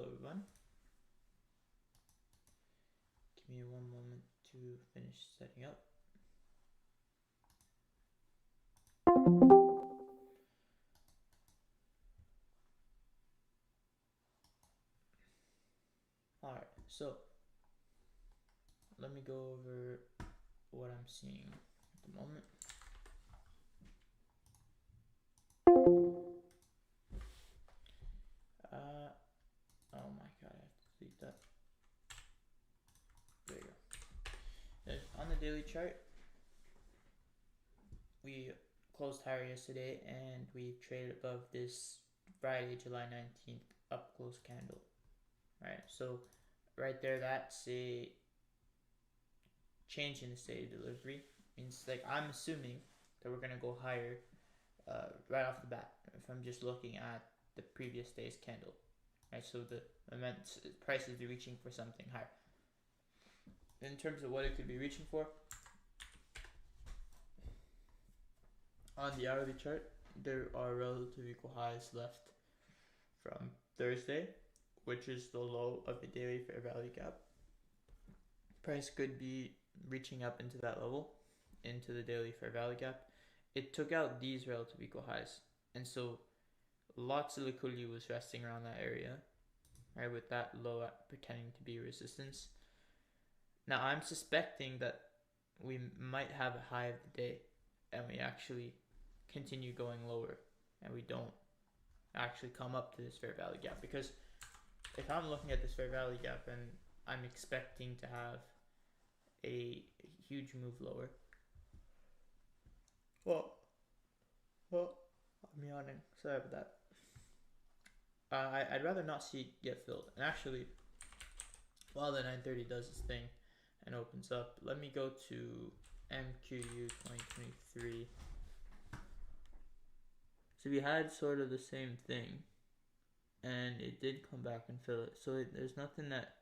Hello everyone. Give me one moment to finish setting up. Alright, so let me go over what I'm seeing at the moment. Oh my god, I have to delete that. There you go. On the daily chart, we closed higher yesterday and we traded above this Friday, July 19th up close candle. Right, so right there, that's a change in the state of delivery. Means like I'm assuming that we're gonna go higher right off the bat if I'm just looking at the previous day's candle. Right, so the price is reaching for something higher. In terms of what it could be reaching for, on the hourly chart, there are relative equal highs left from Thursday, which is the low of the daily fair value gap. Price could be reaching up into that level, into the daily fair value gap. It took out these relative equal highs, and so lots of liquidity was resting around that area, right, with that low pretending to be resistance. Now I'm suspecting that we might have a high of the day and we actually continue going lower and we don't actually come up to this fair value gap, because if I'm looking at this fair value gap and I'm expecting to have a huge move lower, well, I'm yawning, sorry about that. I'd rather not see it get filled. And actually, while the 930 does its thing and opens up, let me go to MQU 2023. So we had sort of the same thing, and it did come back and fill it. So there's nothing that,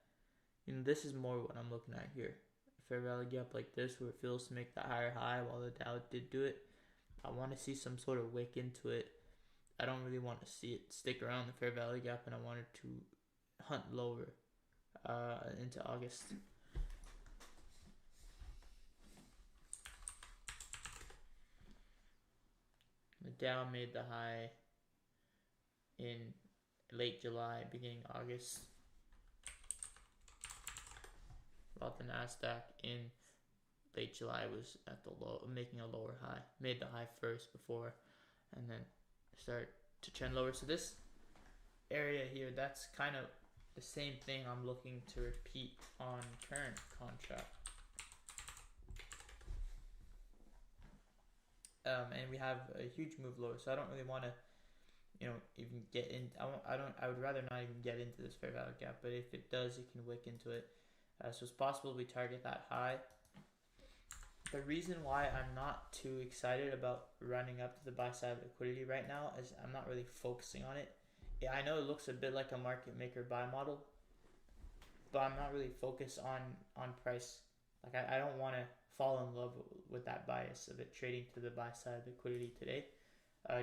this is more what I'm looking at here. A fair value gap like this where it feels to make that higher high while the Dow did do it. I want to see some sort of wick into it. I don't really want to see it stick around the fair value gap, and I wanted to hunt lower into August. The Dow made the high in late July, beginning August, while the Nasdaq in late July was at the low, making a lower high. Made the high first before, and then start to trend lower. So this area here, that's kind of the same thing I'm looking to repeat on current contract. And we have a huge move lower, so I don't really want to, even get in. I would rather not even get into this fair value gap. But if it does, it can wick into it. So it's possible we target that high. The reason why I'm not too excited about running up to the buy side liquidity right now is I'm not really focusing on it. Yeah, I know it looks a bit like a market maker buy model, but I'm not really focused on price. Like I don't want to fall in love with that bias of it trading to the buy side liquidity today,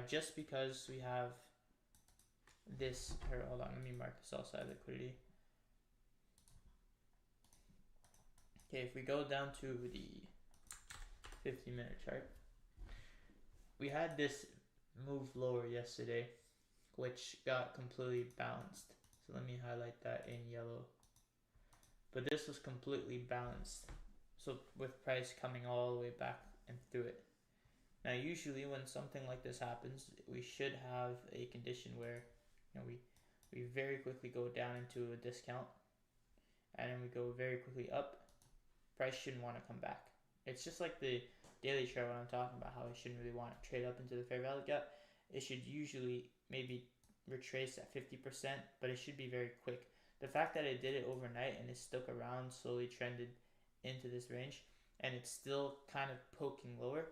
just because we have this. Here, hold on, let me mark the sell side liquidity. Okay, if we go down to the 50-minute chart, we had this move lower yesterday, which got completely bounced. So let me highlight that in yellow. But this was completely balanced, so with price coming all the way back and through it. Now usually when something like this happens, we should have a condition where we very quickly go down into a discount, and then we go very quickly up. Price shouldn't want to come back. It's just like the daily chart when I'm talking about how it shouldn't really want to trade up into the fair value gap. It should usually maybe retrace at 50%, but it should be very quick. The fact that it did it overnight and it stuck around, slowly trended into this range, and it's still kind of poking lower,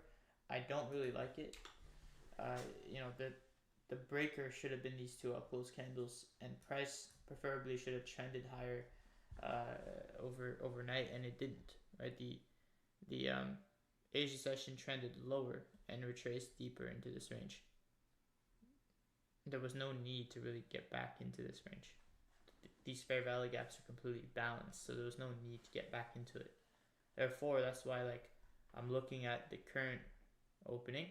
I don't really like it. The breaker should have been these two up close candles, and price preferably should have trended higher overnight, and it didn't. Right, the Asia session trended lower and retraced deeper into this range. There was no need to really get back into this range. these fair value gaps are completely balanced, so there was no need to get back into it. Therefore, that's why like I'm looking at the current opening,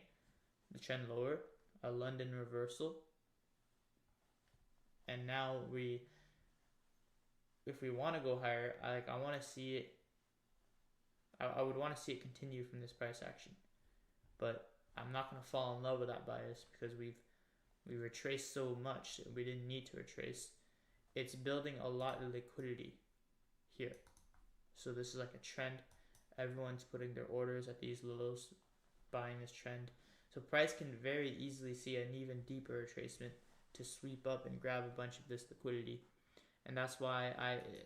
the trend lower, a London reversal, and now if we want to go higher, I want to see it. I would want to see it continue from this price action, but I'm not going to fall in love with that bias because we retraced so much that we didn't need to retrace. It's building a lot of liquidity here, so this is like a trend. Everyone's putting their orders at these lows, buying this trend. So price can very easily see an even deeper retracement to sweep up and grab a bunch of this liquidity. And that's why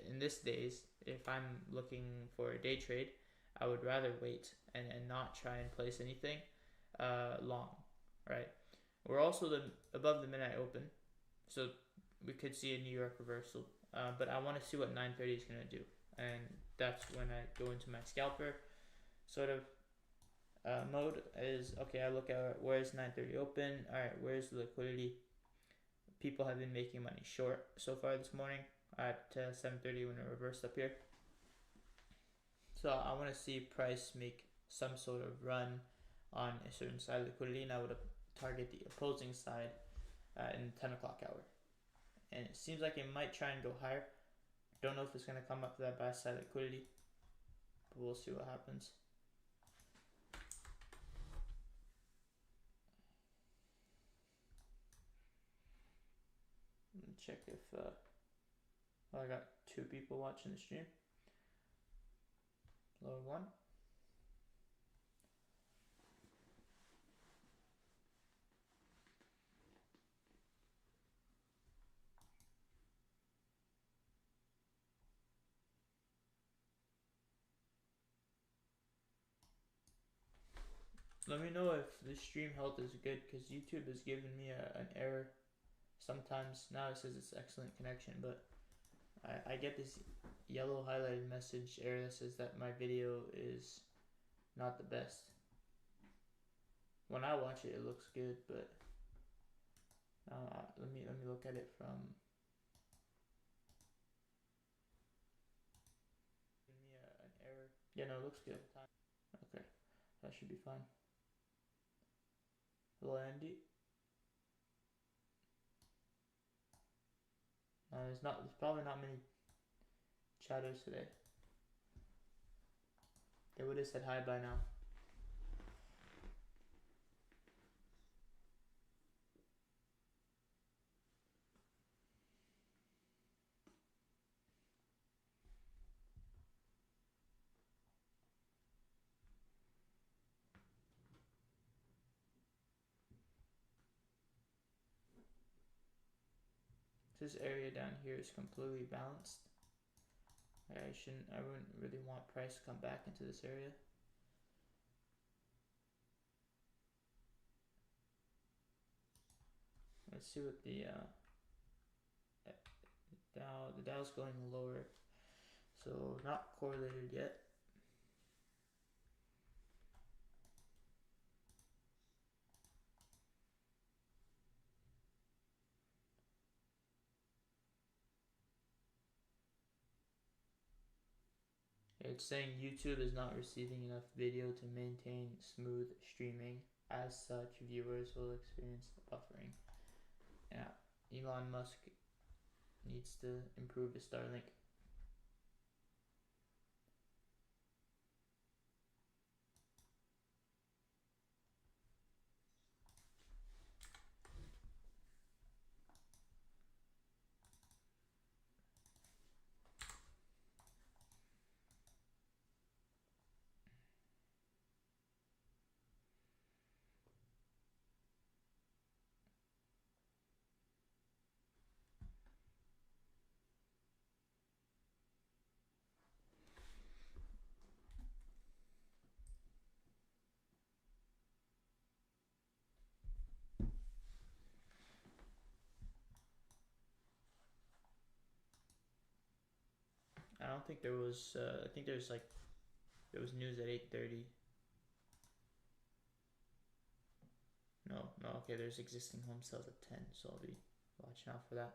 in this days, if I'm looking for a day trade, I would rather wait and not try and place anything long, right? We're also above the midnight open, so we could see a New York reversal. But I want to see what 930 is going to do. And that's when I go into my scalper sort of mode is, okay, I look at where's 930 open, alright, where's the liquidity. People have been making money short so far this morning at 7:30 when it reversed up here. So I want to see price make some sort of run on a certain side of liquidity, and I would target the opposing side in the 10 o'clock hour. And it seems like it might try and go higher. Don't know if it's going to come up to that buy side liquidity, but we'll see what happens. Let me check if I got 2 people watching the stream. Lower 1. Let me know if the stream health is good, because YouTube is giving me an error sometimes. Now it says it's excellent connection, but I get this yellow highlighted message error that says that my video is not the best. When I watch it, it looks good, but let me look at it from. Give me an error. Yeah, no, it looks good. Okay, that should be fine. Hello, Andy. There's probably not many chatters today. They would have said hi by now. This area down here is completely balanced. I wouldn't really want price to come back into this area. Let's see what the Dow's going lower, so not correlated yet. It's saying YouTube is not receiving enough video to maintain smooth streaming. As such, viewers will experience buffering. Yeah, Elon Musk needs to improve his Starlink. I don't think there was. I think there was news at 8:30. No. Okay, there's existing home sales at 10, so I'll be watching out for that.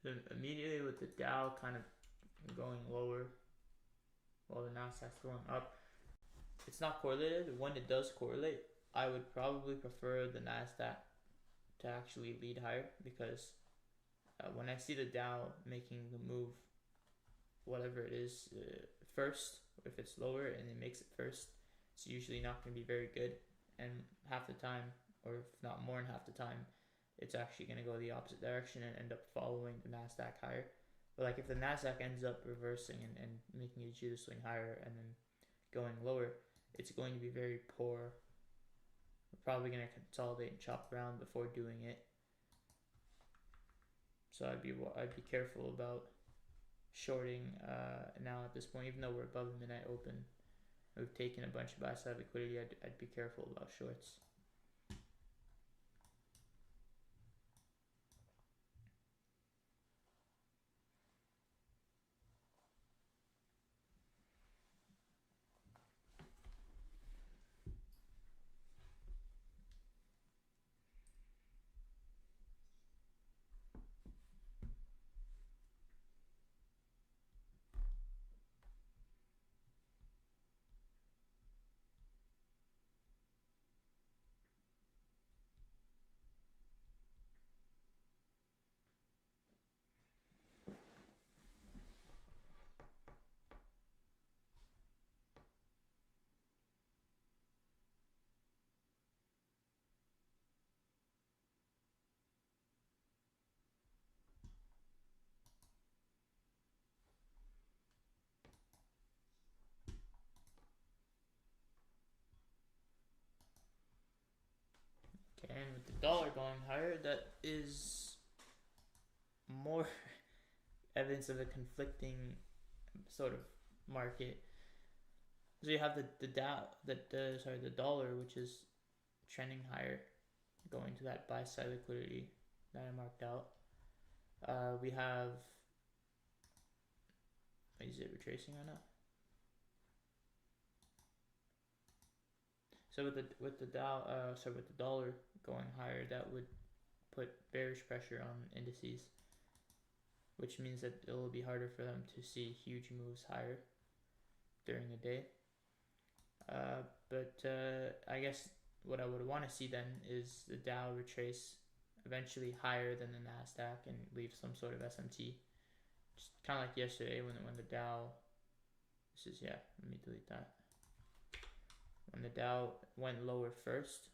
So immediately with the Dow kind of going lower while the Nasdaq's going up, it's not correlated. When it does correlate, I would probably prefer the Nasdaq to actually lead higher, because when I see the Dow making the move, whatever it is, first, if it's lower and it makes it first, it's usually not going to be very good. And half the time, or if not more than half the time, it's actually going to go the opposite direction and end up following the Nasdaq higher. But like if the Nasdaq ends up reversing and making it do the swing higher and then going lower, it's going to be very poor. We're probably going to consolidate and chop around before doing it. So I'd be careful about shorting now at this point, even though we're above the midnight open. We've taken a bunch of buy side liquidity. I'd be careful about shorts. Okay, and with the dollar going higher, that is more evidence of a conflicting sort of market. So you have the dollar, which is trending higher, going to that buy side liquidity that I marked out. We have, is it retracing or not? So with the dollar going higher, that would put bearish pressure on indices, which means that it will be harder for them to see huge moves higher during the day. But I guess what I would want to see then is the Dow retrace eventually higher than the Nasdaq and leave some sort of SMT. Just kind of like yesterday when the Dow, let me delete that. When the Dow went lower first,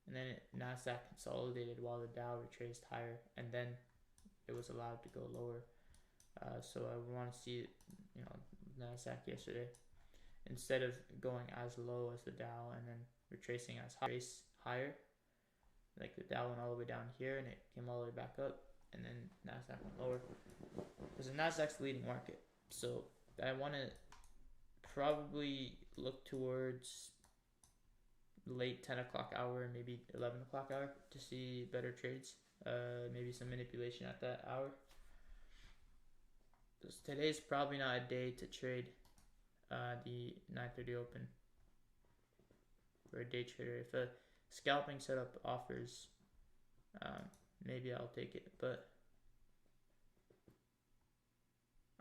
and then Nasdaq consolidated while the Dow retraced higher, and then it was allowed to go lower. So I would want to see, Nasdaq yesterday, instead of going as low as the Dow and then retracing as higher, like the Dow went all the way down here and it came all the way back up, and then Nasdaq went lower, because the Nasdaq's the leading market. So I want to probably look towards late 10 o'clock hour, maybe 11 o'clock hour to see better trades, maybe some manipulation at that hour. Today's probably not a day to trade the 9:30 open for a day trader. If a scalping setup offers, maybe I'll take it, but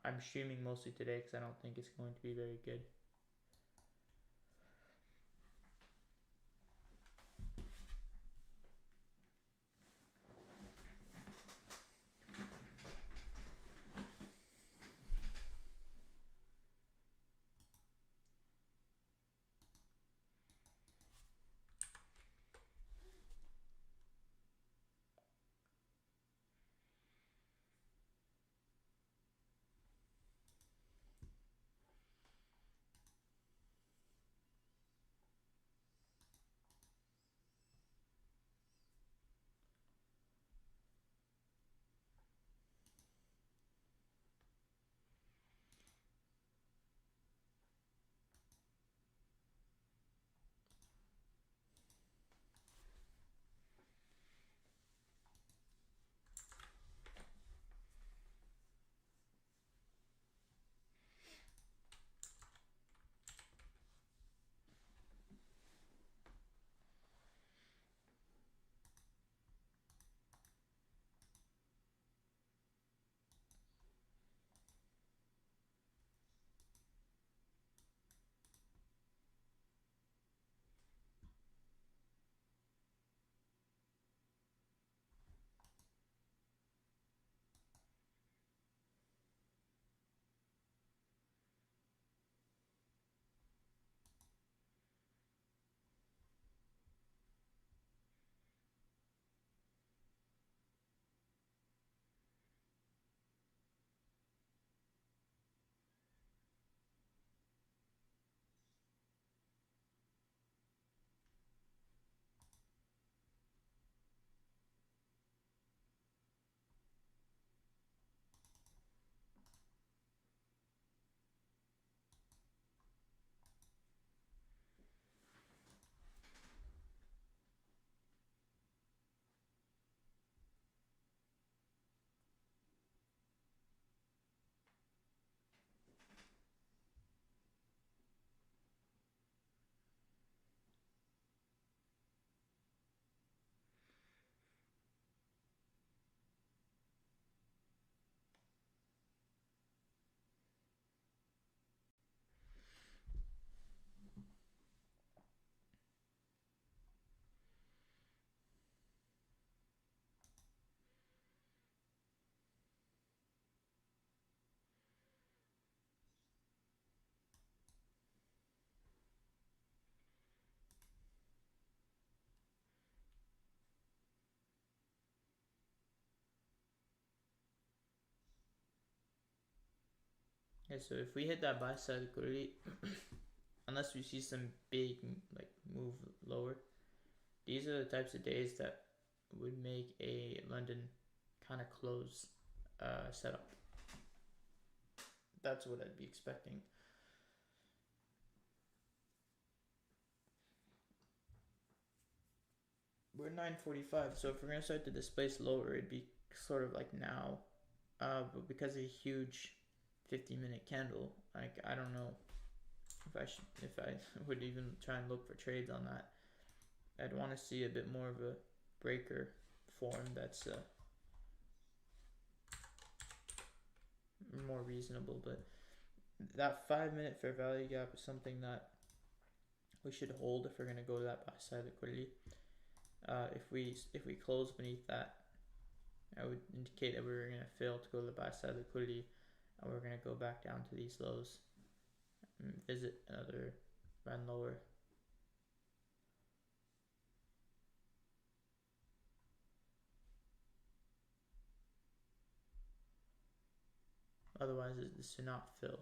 I'm streaming mostly today because I don't think it's going to be very good. Okay, so if we hit that buy side liquidity, unless we see some big like move lower, these are the types of days that would make a London kind of close setup. That's what I'd be expecting. We're 9:45, so if we're gonna start to displace lower, it'd be sort of like now. But because of a huge 50-minute candle, like I don't know if I would even try and look for trades on that. I'd want to see a bit more of a breaker form that's more reasonable. But that 5-minute fair value gap is something that we should hold if we're gonna go to that buy side liquidity. If we close beneath that, I would indicate that we were gonna fail to go to the buy side liquidity, and we're gonna go back down to these lows and visit another run lower. Otherwise, this should not fill.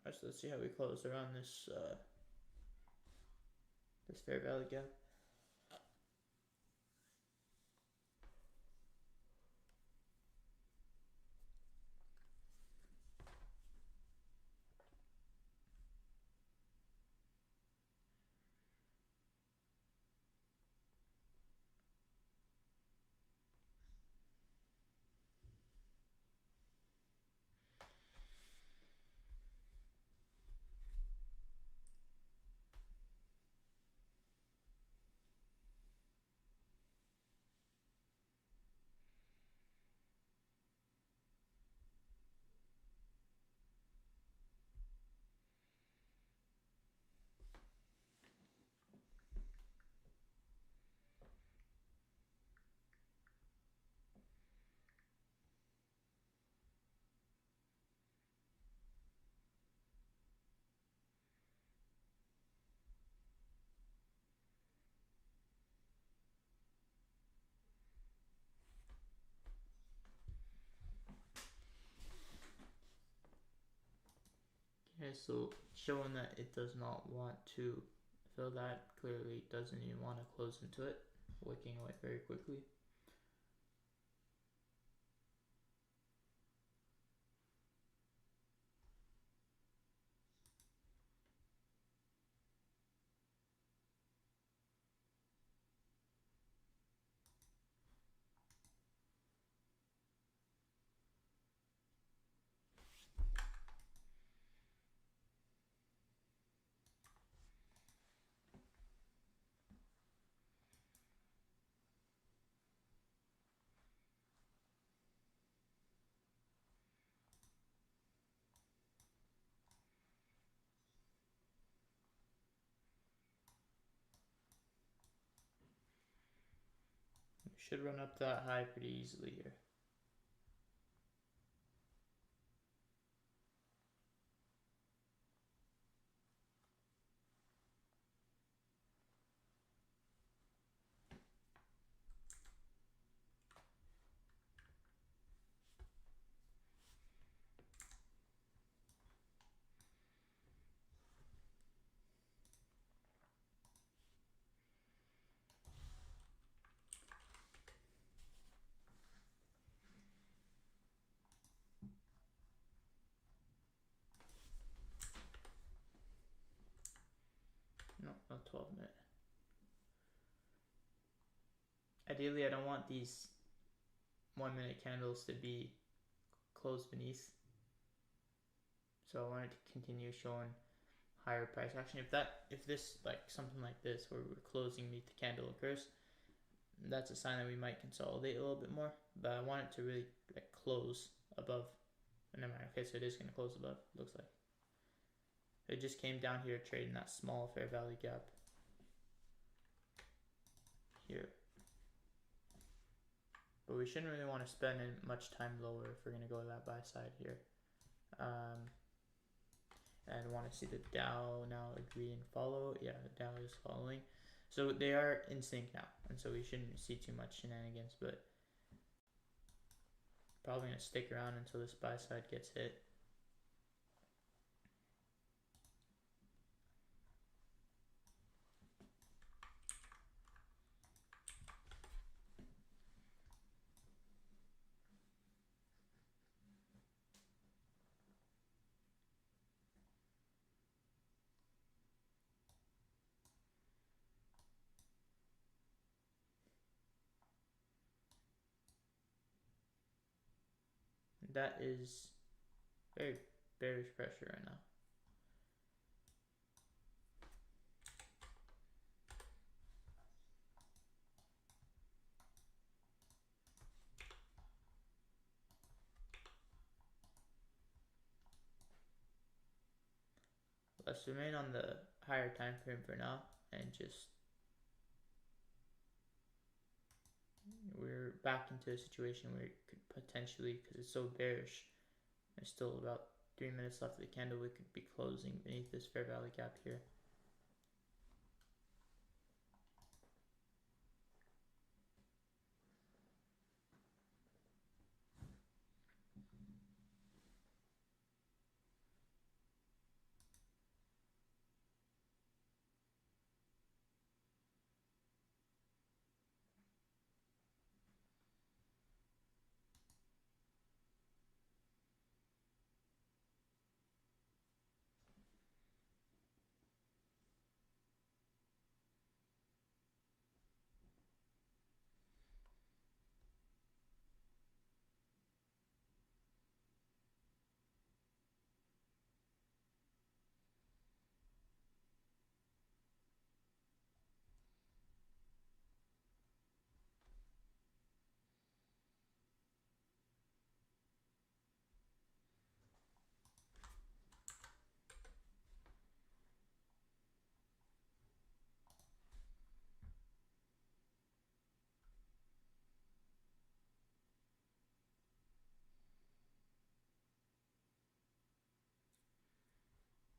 Alright, so let's see how we close around this this fair value gap. Okay, so showing that it does not want to fill that, clearly doesn't even want to close into it, wicking away very quickly. We should run up that high pretty easily here. No, not 12-minute. Ideally, I don't want these 1 minute candles to be closed beneath. So I wanted to continue showing higher price action. If this like something like this where we're closing beneath the candle occurs, that's a sign that we might consolidate a little bit more. But I want it to really like close above. Never mind. Okay, so it is going to close above. Looks like it just came down here trading that small fair value gap here. But we shouldn't really want to spend much time lower if we're going to go to that buy side here. And I want to see the Dow now agree and follow. Yeah, the Dow is following. So they are in sync now. And so we shouldn't see too much shenanigans, but probably going to stick around until this buy side gets hit. That is very bearish pressure right now. Let's remain on the higher time frame for now and just we're back into a situation where it could potentially, because it's so bearish, there's still about 3 minutes left of the candle, we could be closing beneath this fair value gap here.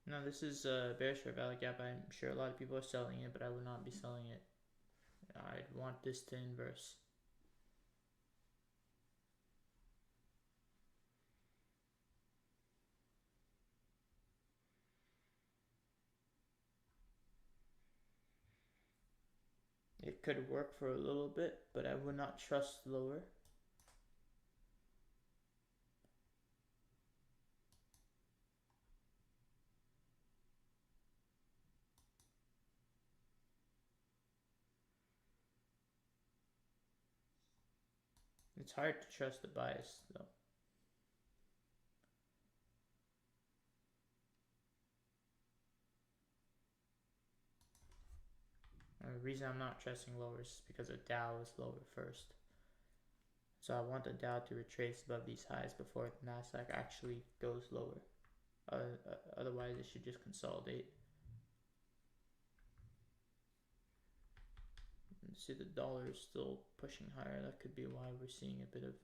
Now this is a bearish fair value gap. I'm sure a lot of people are selling it, but I would not be selling it. I'd want this to inverse. It could work for a little bit, but I would not trust lower. It's hard to trust the bias though. And the reason I'm not trusting lower is because the Dow is lower first. So I want the Dow to retrace above these highs before the Nasdaq actually goes lower. Otherwise, it should just consolidate. See, the dollar is still pushing higher. That could be why we're seeing a bit of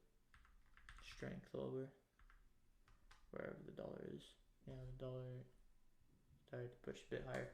strength lower. Wherever the dollar is. Yeah, the dollar started to push a bit higher.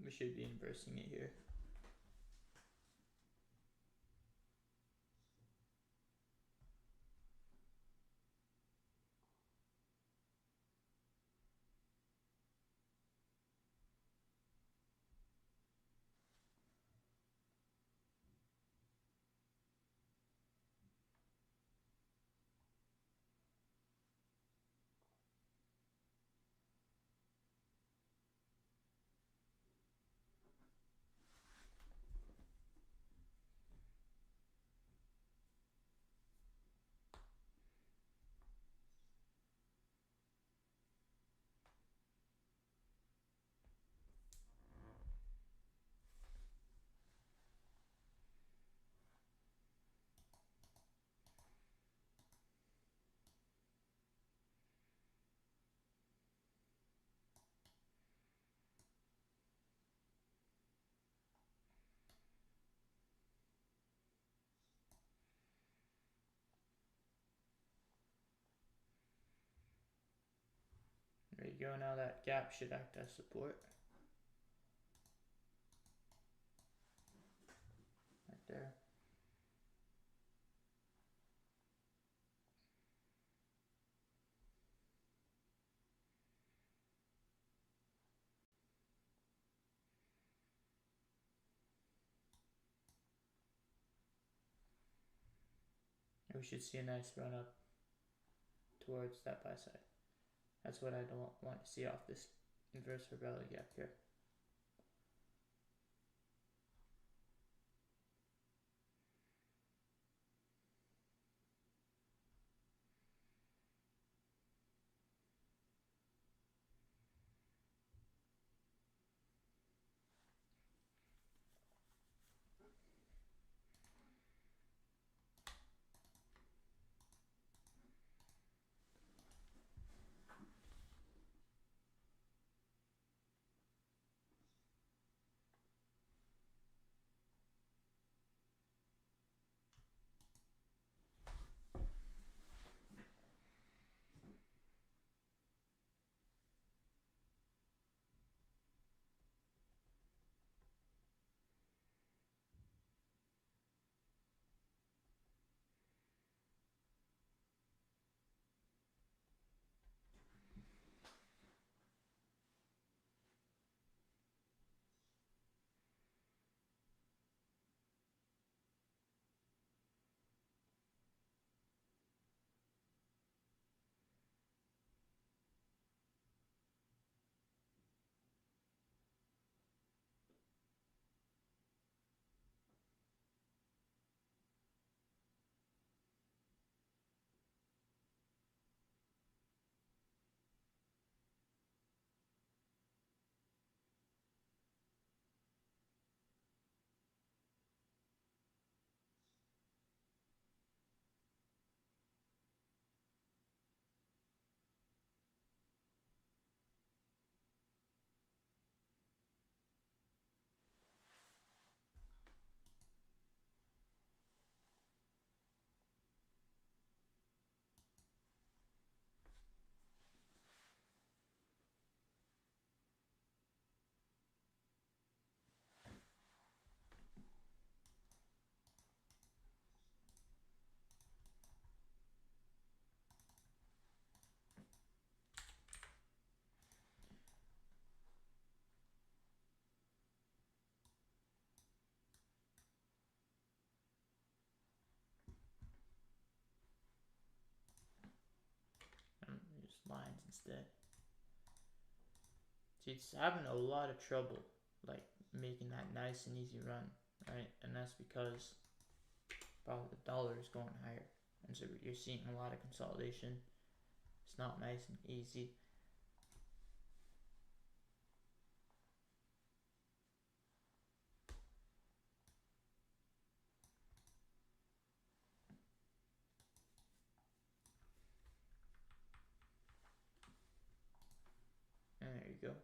We should be inversing it here. There you go, now that gap should act as support. Right there. And we should see a nice run up towards that buy side. That's what I don't want to see off this inverse Fibonacci gap here. Use lines instead. See, it's having a lot of trouble, like making that nice and easy run, right? And that's because probably the dollar is going higher, and so you're seeing a lot of consolidation. It's not nice and easy. And there you go.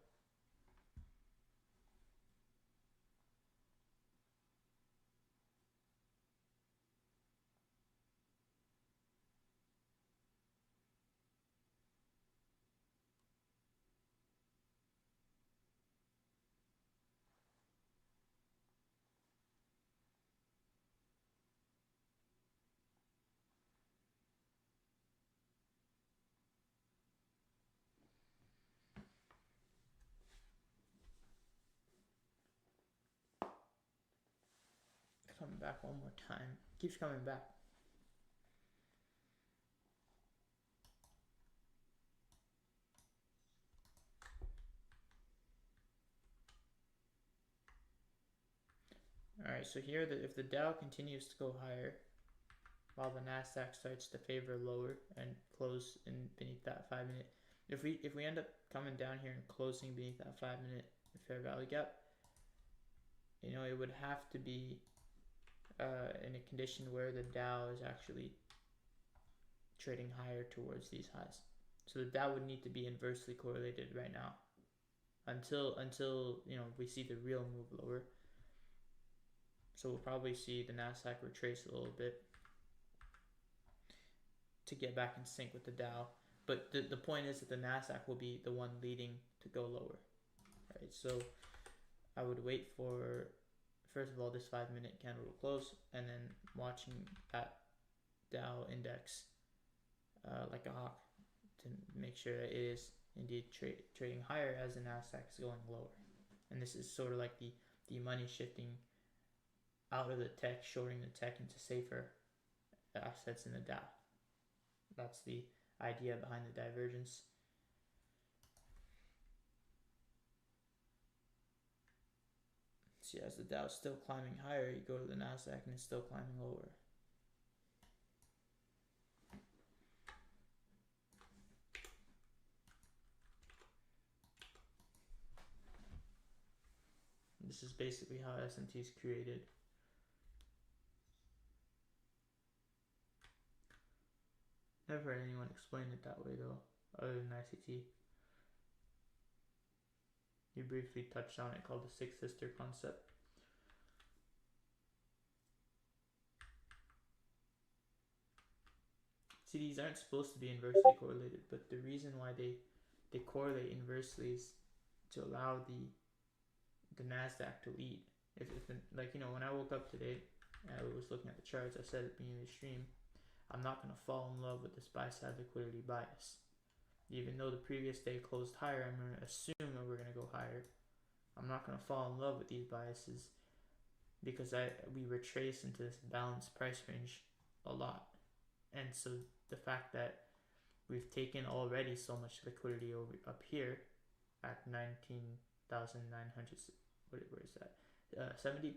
coming back one more time. Keeps coming back. Alright, so here if the Dow continues to go higher while the Nasdaq starts to favor lower and close in beneath that 5 minute, if we end up coming down here and closing beneath that 5 minute fair value gap, you know, it would have to be in a condition where the Dow is actually trading higher towards these highs. So the Dow would need to be inversely correlated right now until you know, we see the real move lower. So we'll probably see the Nasdaq retrace a little bit to get back in sync with the Dow. But the point is that the Nasdaq will be the one leading to go lower, right? So I would wait for, first of all, this 5 minute candle to close, and then watching that Dow index like a hawk to make sure that it is indeed trading higher as the Nasdaq is going lower. And this is sort of like the money shifting out of the tech, shorting the tech into safer assets in the Dow. That's the idea behind the divergence. See, as the Dow is still climbing higher, you go to the Nasdaq and it's still climbing lower. This is basically how S&T is created. Never heard anyone explain it that way though, other than ICT. He briefly touched on it, called the Six Sister concept. See, these aren't supposed to be inversely correlated, but the reason why they correlate inversely is to allow the Nasdaq to lead. If like, you know, when I woke up today and I was looking at the charts, I said at the beginning of the stream, I'm not going to fall in love with this buy side liquidity bias. Even though the previous day closed higher, I'm going to assume that we're going to go higher. I'm not going to fall in love with these biases because we retrace into this balanced price range a lot. And so the fact that we've taken already so much liquidity over up here at 19,900, where is that? 70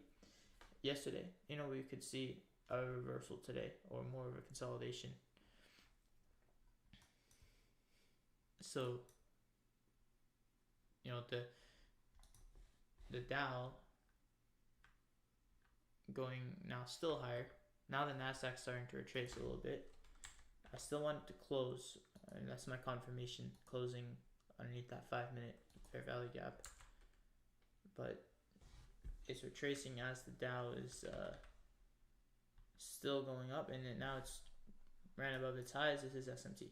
yesterday, you know, we could see a reversal today or more of a consolidation. So, you know, the Dow going now still higher. Now the Nasdaq's starting to retrace a little bit. I still want it to close, and that's my confirmation, closing underneath that 5 minute fair value gap. But it's retracing as the Dow is still going up, and now it's ran above its highs. This is SMT.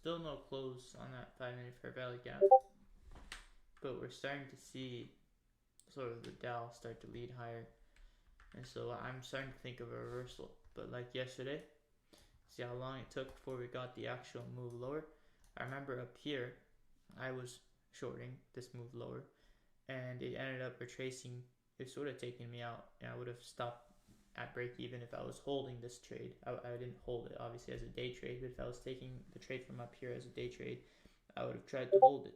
Still no close on that 5-minute fair value gap, but we're starting to see sort of the Dow start to lead higher, and so I'm starting to think of a reversal. But like yesterday, see how long it took before we got the actual move lower. I remember up here I was shorting this move lower, and it ended up retracing. It sort of taken me out, and I would have stopped at break even if I was holding this trade. I didn't hold it obviously as a day trade, but if I was taking the trade from up here as a day trade, I would have tried to hold it,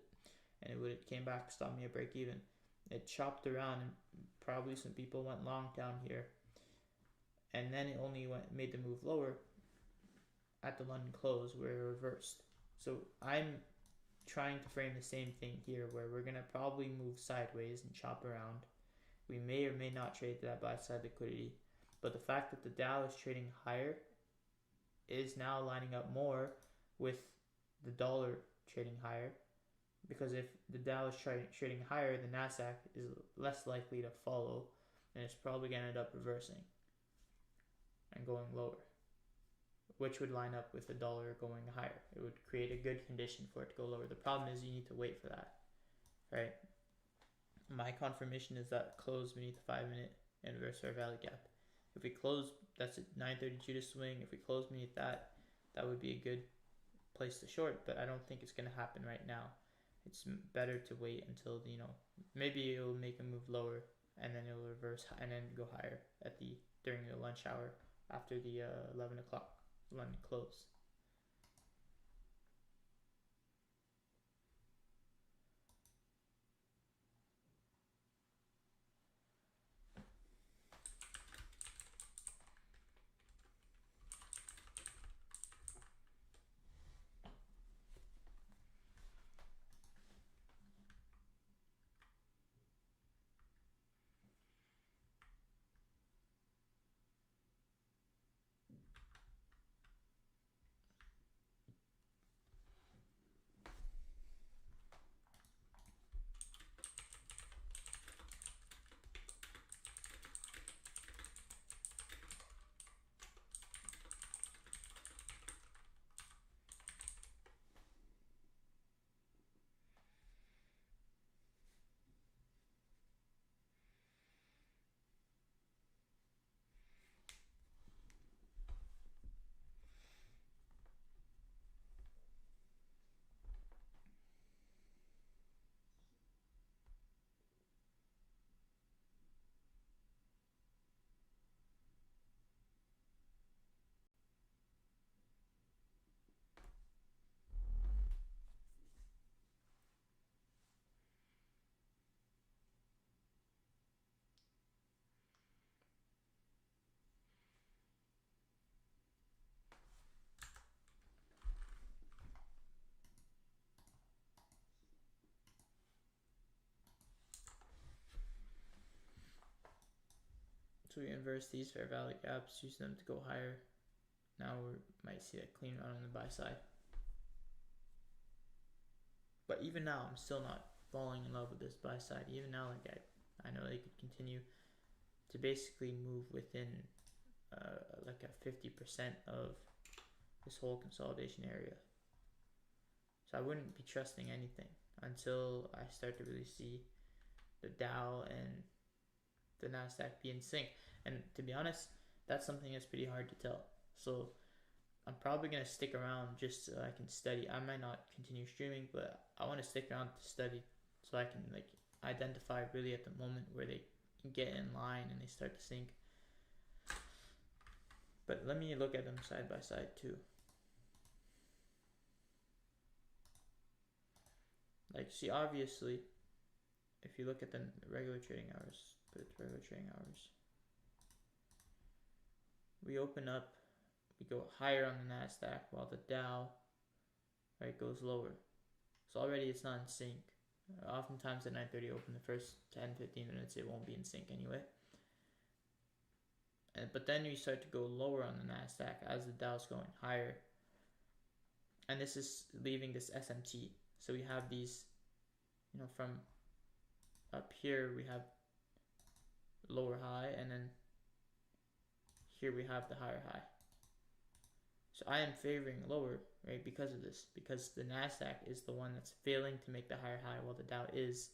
and it would have came back, stopped me at break even. It chopped around, and probably some people went long down here, and then it only made the move lower at the London close where it reversed. So I'm trying to frame the same thing here, where we're gonna probably move sideways and chop around. We may or may not trade that buy side liquidity, but the fact that the Dow is trading higher is now lining up more with the dollar trading higher, because if the Dow is trading higher, the Nasdaq is less likely to follow, and it's probably going to end up reversing and going lower, which would line up with the dollar going higher. It would create a good condition for it to go lower. The problem is you need to wait for that, right? My confirmation is that close beneath the 5-minute inverse fair value gap. If we close, that's at 932 to swing. If we close beneath that, that would be a good place to short, but I don't think it's going to happen right now. It's better to wait until, maybe it'll make a move lower, and then it'll reverse and then go higher during the lunch hour after the 11 o'clock London close. So we inverse these fair value gaps, use them to go higher. Now we might see a clean run on the buy side. But even now, I'm still not falling in love with this buy side. Even now, I know they could continue to basically move within like a 50% of this whole consolidation area. So I wouldn't be trusting anything until I start to really see the Dow and the Nasdaq be in sync. And to be honest, that's something that's pretty hard to tell. So I'm probably going to stick around just so I can study. I might not continue streaming, but I want to stick around to study so I can identify really at the moment where they can get in line and they start to sync. But let me look at them side by side too. See, obviously, if you look at the regular trading hours, we open up, we go higher on the Nasdaq while the Dow, goes lower. So already it's not in sync. Oftentimes at 9:30 open, the first 10-15 minutes it won't be in sync anyway. But then you start to go lower on the Nasdaq as the Dow's going higher. And this is leaving this SMT. So we have these, from up here we have lower high, and then here we have the higher high. So I am favoring lower, right, because of this. Because the NASDAQ is the one that's failing to make the higher high, while the Dow is.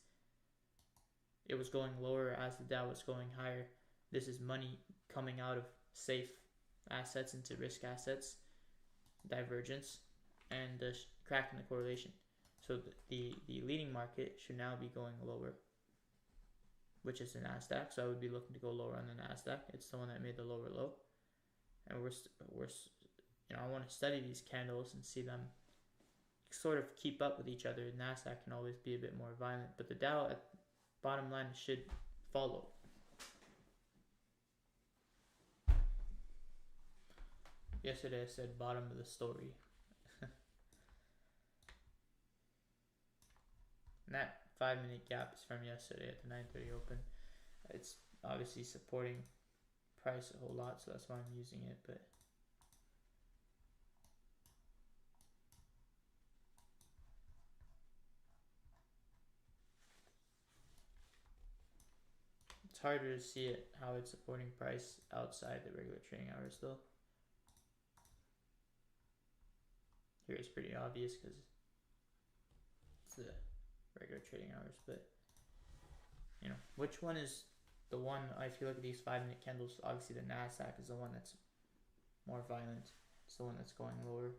It was going lower as the Dow was going higher. This is money coming out of safe assets into risk assets, divergence, and cracking the correlation. So the leading market should now be going lower, which is the NASDAQ. So I would be looking to go lower on the NASDAQ. It's the one that made the lower low. And I want to study these candles and see them sort of keep up with each other. NASDAQ can always be a bit more violent, but the Dow at bottom line should follow. Yesterday I said bottom of the story. And that 5-minute gap is from yesterday at the 9:30 open. It's obviously supporting price a whole lot, so that's why I'm using it, but it's harder to see it, how it's supporting price outside the regular trading hours though. Here it's pretty obvious because it's the regular trading hours, but you know, which one is the one? If you look at these 5-minute candles, obviously the NASDAQ is the one that's more violent. It's the one that's going lower,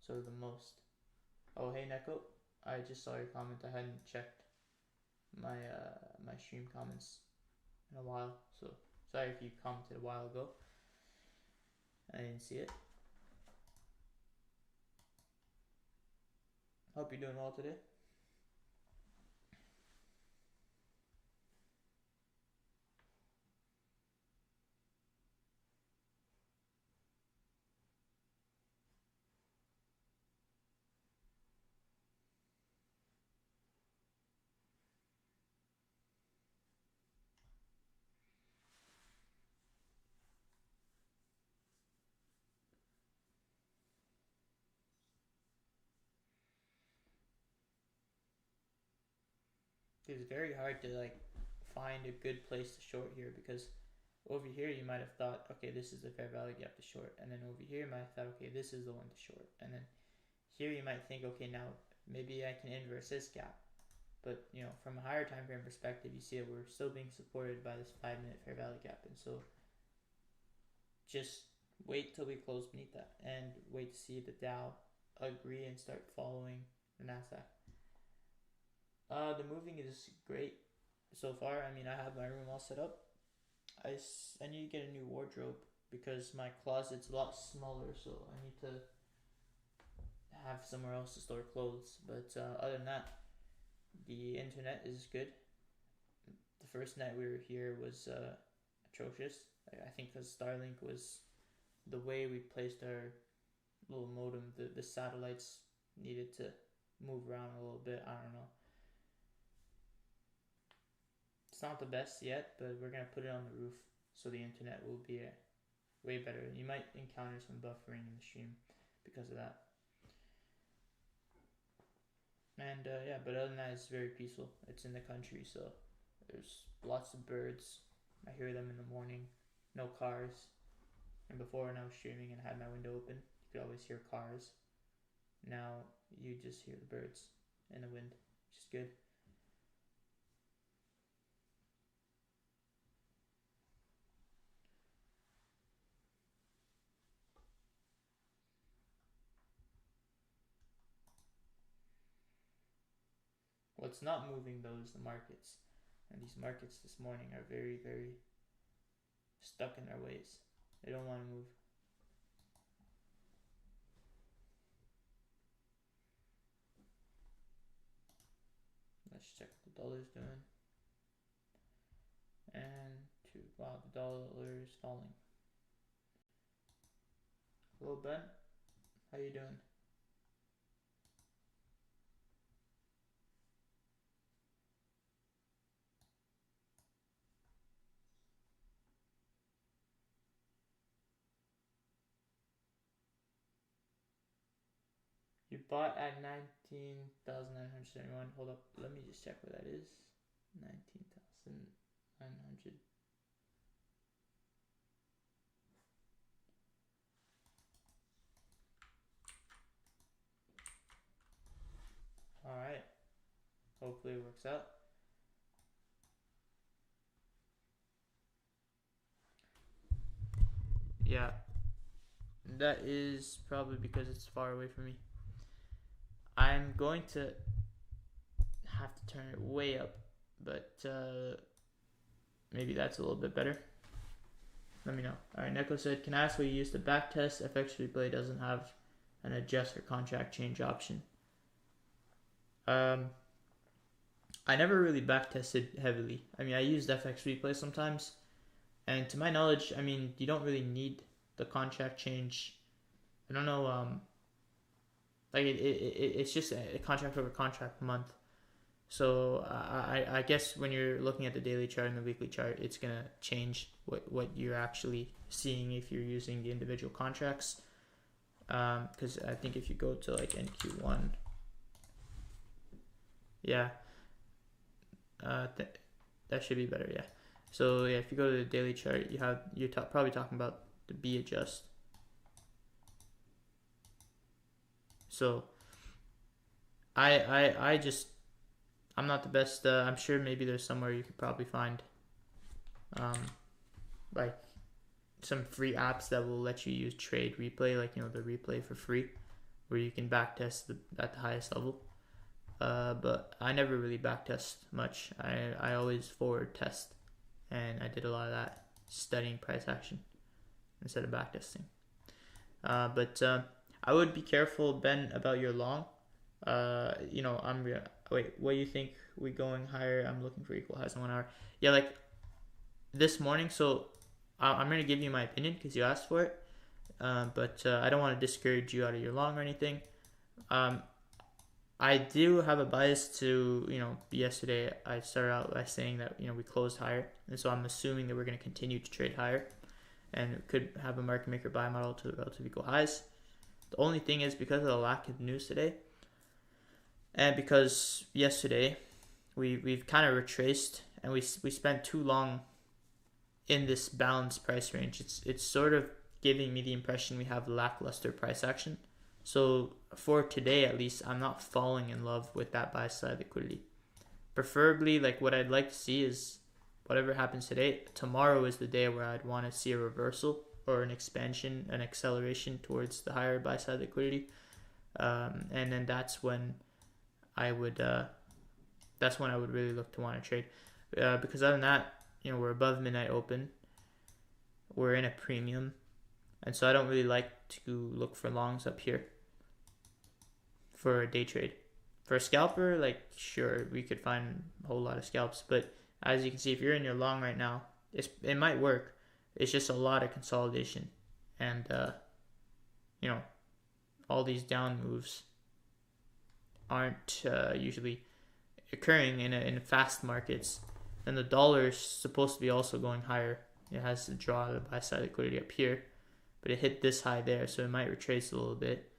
so the most. Oh hey Neko, I just saw your comment. I hadn't checked my my stream comments in a while, so sorry if you commented a while ago. I didn't see it. Hope you're doing well today. It's very hard to like find a good place to short here, because over here you might have thought, okay, this is the fair value gap to short, and then over here you might have thought, okay, this is the one to short, and then here you might think, okay, now maybe I can inverse this gap. But you know, from a higher time frame perspective, you see that we're still being supported by this 5-minute fair value gap, and so just wait till we close beneath that and wait to see the Dow agree and start following the NASDAQ. The moving is great so far. I mean, I have my room all set up. I need to get a new wardrobe because my closet's a lot smaller, so I need to have somewhere else to store clothes. But other than that, the internet is good. The first night we were here was atrocious. I think because Starlink was the way we placed our little modem. The satellites needed to move around a little bit. I don't know. It's not the best yet, but we're gonna put it on the roof so the internet will be way better. You might encounter some buffering in the stream because of that. And yeah, but other than that, it's very peaceful. It's in the country, so there's lots of birds. I hear them in the morning. No cars. And before, when I was streaming and had my window open, you could always hear cars. Now you just hear the birds in the wind, which is good. What's not moving though is the markets. And these markets this morning are very, very stuck in their ways. They don't want to move. Let's check what the dollar's doing. And wow, the dollar is falling. Hello Ben, how you doing? You bought at 19,971. Hold up, let me just check what that is. 19,900. hopefully it works out. Yeah, that is probably because it's far away from me. I'm going to have to turn it way up, but maybe that's a little bit better. Let me know. Alright, Neko said, can I ask what you use to backtest? FX Replay doesn't have an adjust or contract change option. I never really backtested heavily. I mean, I used FX Replay sometimes, and to my knowledge, I mean, you don't really need the contract change. I don't know, like it's just a contract over contract month. So I guess when you're looking at the daily chart and the weekly chart, it's gonna change what you're actually seeing if you're using the individual contracts. Because I think if you go to like NQ1, yeah, that should be better. Yeah. So yeah, if you go to the daily chart, you're probably talking about the B adjust. So I'm not the best. I'm sure maybe there's somewhere you could probably find like some free apps that will let you use trade replay, like the replay for free, where you can backtest at the highest level. But I never really backtest much. I always forward test, and I did a lot of that studying price action instead of backtesting. But I would be careful, Ben, about your long. Wait, what do you think? We going higher? I'm looking for equal highs in 1 hour. Yeah, like this morning. So I'm gonna give you my opinion because you asked for it. But I don't want to discourage you out of your long or anything. I do have a bias to, yesterday I started out by saying that, we closed higher. And so I'm assuming that we're going to continue to trade higher. And it could have a market maker buy model to the relative equal highs. The only thing is because of the lack of news today, and because yesterday we've kind of retraced and we spent too long in this balanced price range. It's sort of giving me the impression we have lackluster price action. So for today, at least, I'm not falling in love with that buy side liquidity. Preferably, like what I'd like to see is whatever happens today, tomorrow is the day where I'd want to see a reversal or an expansion, an acceleration towards the higher buy side liquidity. And then that's when I would really look to want to trade. Because other than that, we're above midnight open. We're in a premium. And so I don't really like to look for longs up here for a day trade. For a scalper, like, sure, we could find a whole lot of scalps. But as you can see, if you're in your long right now, it might work. It's just a lot of consolidation. And, all these down moves aren't usually occurring in fast markets. And the dollar is supposed to be also going higher. It has to draw the buy side liquidity up here, but it hit this high there, so it might retrace a little bit.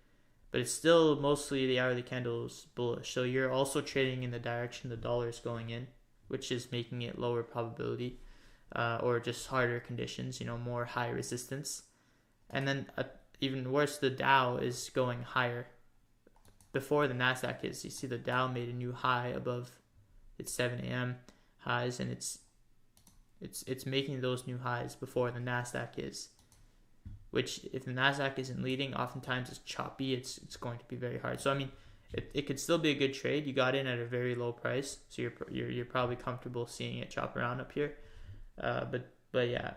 But it's still mostly the hourly candles bullish. So you're also trading in the direction the dollar is going in, which is making it lower probability, or just harder conditions. More high resistance. And then even worse, the Dow is going higher. Before the Nasdaq is, you see the Dow made a new high above its 7 a.m. highs, and it's making those new highs before the Nasdaq is. Which, if the Nasdaq isn't leading, oftentimes it's choppy. It's going to be very hard. So I mean, it could still be a good trade. You got in at a very low price, so you're probably comfortable seeing it chop around up here. But yeah,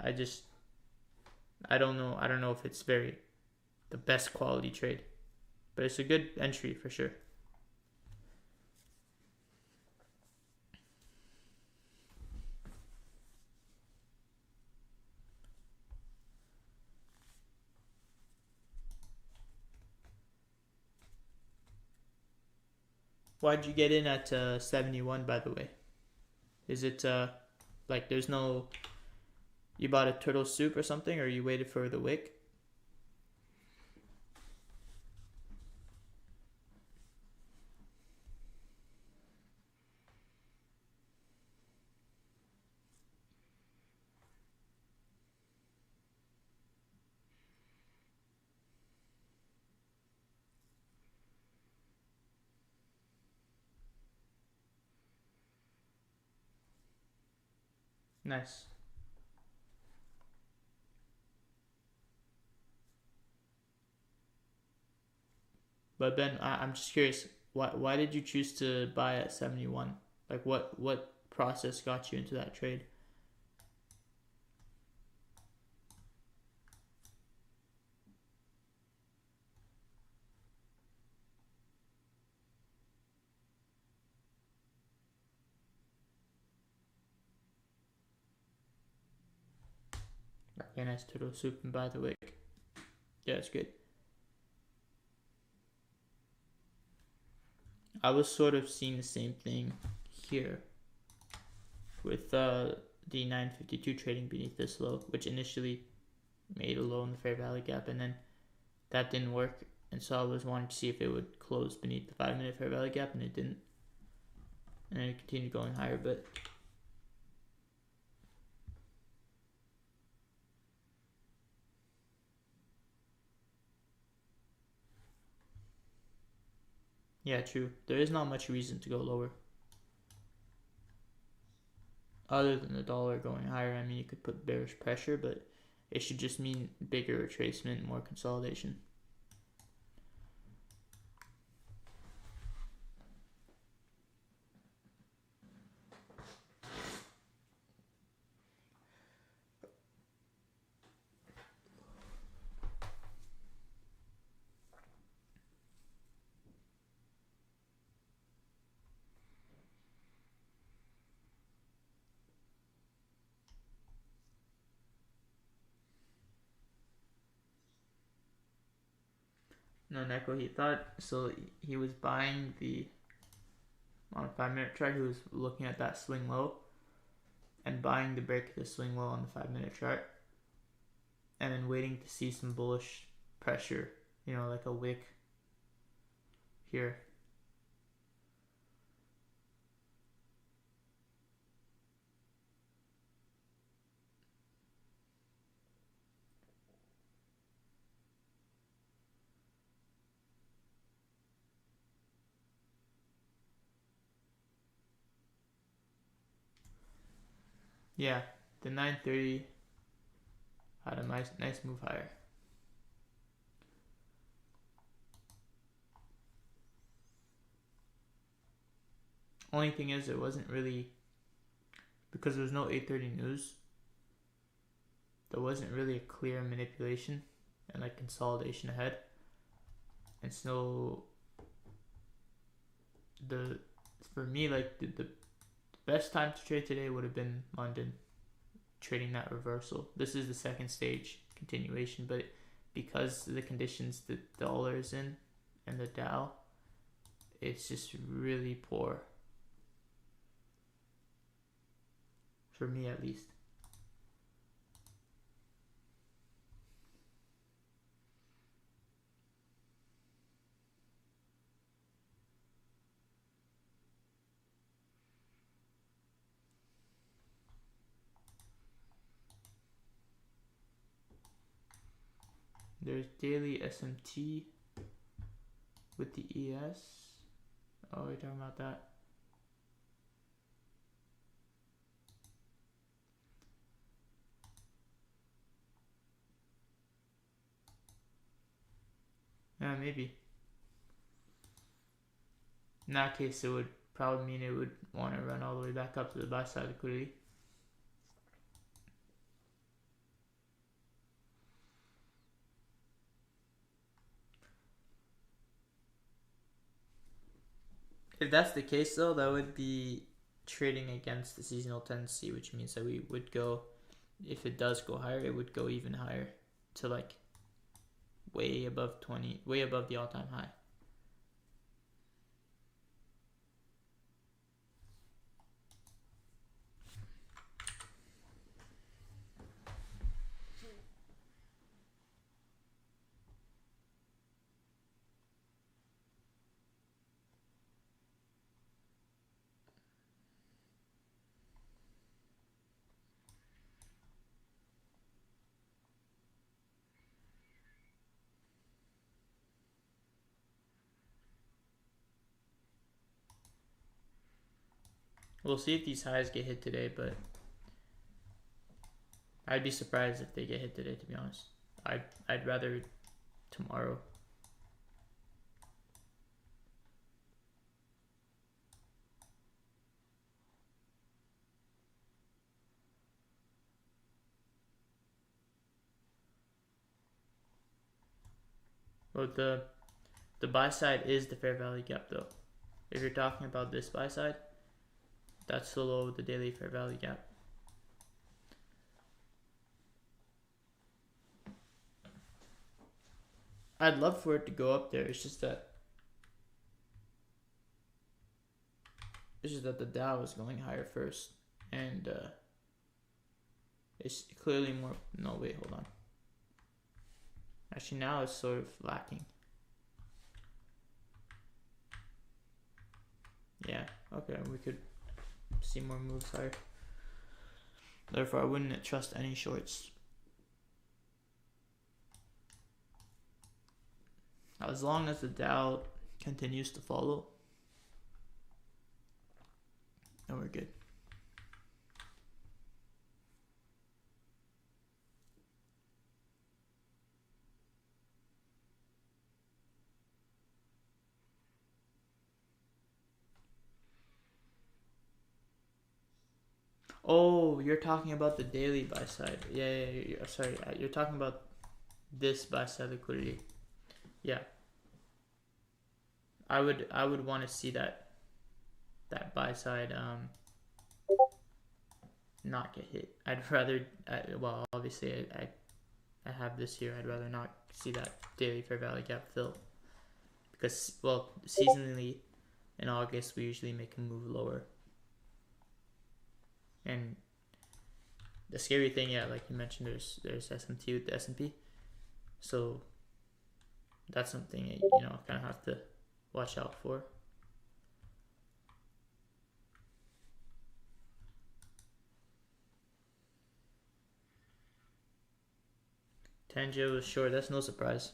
I don't know if it's the best quality trade, but it's a good entry for sure. Why'd you get in at 71, by the way? Is it like there's no... You bought a turtle soup or something, or you waited for the wick? Nice. But Ben, I'm just curious. Why did you choose to buy at 71? Like what process got you into that trade? Okay, nice turtle soup and by the wick. Yeah, it's good. I was sort of seeing the same thing here with the 952 trading beneath this low, which initially made a low in the fair value gap, and then that didn't work, and so I was wanting to see if it would close beneath the 5-minute fair value gap, and it didn't, and it continued going higher. But yeah, true, there is not much reason to go lower other than the dollar going higher. I mean, you could put bearish pressure, but it should just mean bigger retracement, more consolidation. No, Neko, he thought, so he was buying the, on a 5-minute chart, he was looking at that swing low and buying the break of the swing low on the 5-minute chart, and then waiting to see some bullish pressure, you know, like a wick here. Yeah, the 930 had a nice move higher. Only thing is, it wasn't really, because there was no 8:30 news, there wasn't really a clear manipulation and like consolidation ahead, and so the for me, like the best time to trade today would have been London, trading that reversal. This is the second stage continuation, but because of the conditions the dollar is in and the Dow, it's just really poor for me, at least. There's daily SMT with the ES. Oh, you're talking about that. Yeah, maybe. In that case, it would probably mean it would want to run all the way back up to the buy side liquidity. If that's the case, though, that would be trading against the seasonal tendency, which means that we would go, if it does go higher, it would go even higher to like way above 20, way above the all-time high. We'll see if these highs get hit today, but I'd be surprised if they get hit today, to be honest. I'd rather tomorrow. But the buy side is the fair value gap though. If you're talking about this buy side, that's the low of the daily fair value gap. I'd love for it to go up there. It's just that the Dow is going higher first, and it's clearly more. No, wait, hold on. Actually, now it's sort of lacking. Yeah, okay, we could see more moves higher. Therefore, I wouldn't trust any shorts. As long as the Dow continues to follow, then we're good. Oh, you're talking about the daily buy side. Yeah. Sorry, you're talking about this buy side liquidity. Yeah. I would want to see that buy side not get hit. I'd rather well, obviously I have this here. I'd rather not see that daily fair value gap fill, because well, seasonally in August we usually make a move lower. And the scary thing, yeah, like you mentioned, there's SMT with the S&P, so that's something you kind of have to watch out for. Tanjo was short. That's no surprise.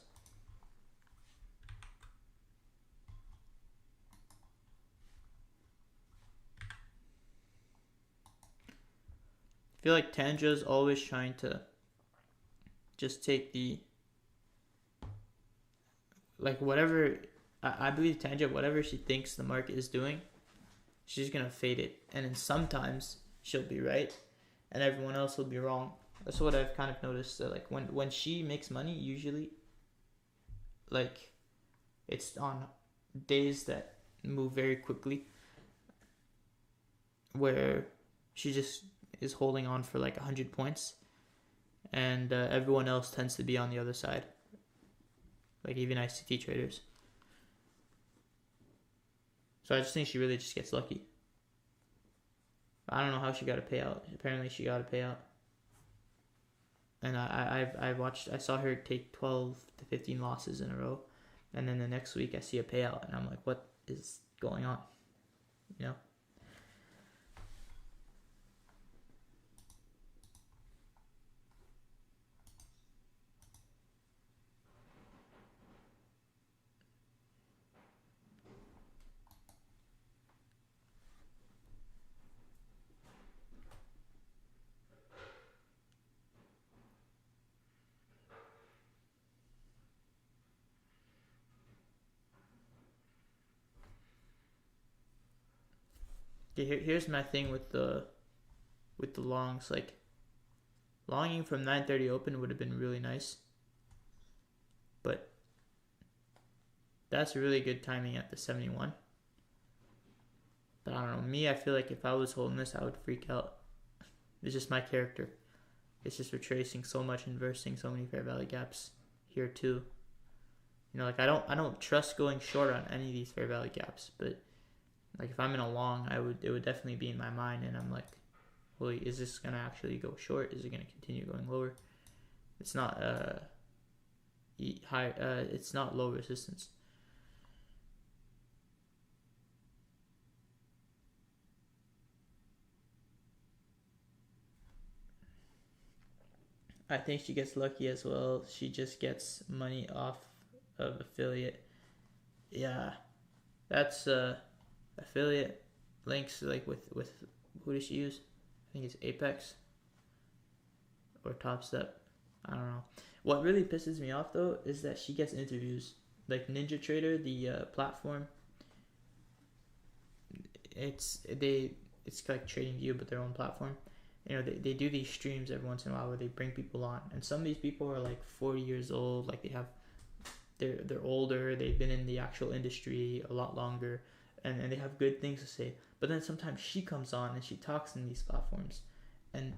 I feel like Tanjo's always trying to just take the whatever. I believe Tanjo, whatever she thinks the market is doing, she's gonna fade it, and then sometimes she'll be right, and everyone else will be wrong. That's what I've kind of noticed. So like when she makes money, usually, like, it's on days that move very quickly, where she just is holding on for like 100 points, and everyone else tends to be on the other side, like even ICT traders. So I just think she really just gets lucky. I don't know how she got a payout. Apparently she got a payout. And I saw her take 12 to 15 losses in a row, and then the next week I see a payout, and I'm like, what is going on? You know? Here's my thing with the longs. Like, longing from 9:30 open would have been really nice, but that's really good timing at the 71. But I don't know, me, I feel like if I was holding this, I would freak out. It's just my character. It's just retracing so much, inversing so many fair value gaps here too. Like I don't trust going short on any of these fair value gaps, but like if I'm in a long, it would definitely be in my mind, and I'm like, well, is this gonna actually go short? Is it gonna continue going lower? It's not high. It's not low resistance. I think she gets lucky as well. She just gets money off of affiliate. Yeah, that's affiliate links, like with who does she use? I think it's Apex or Top Step. I don't know. What really pisses me off though is that she gets interviews. Like Ninja Trader, the platform. It's like TradingView, but their own platform. You know, they do these streams every once in a while where they bring people on, and some of these people are like 40 years old. Like they're older. They've been in the actual industry a lot longer, and they have good things to say. But then sometimes she comes on and she talks in these platforms, and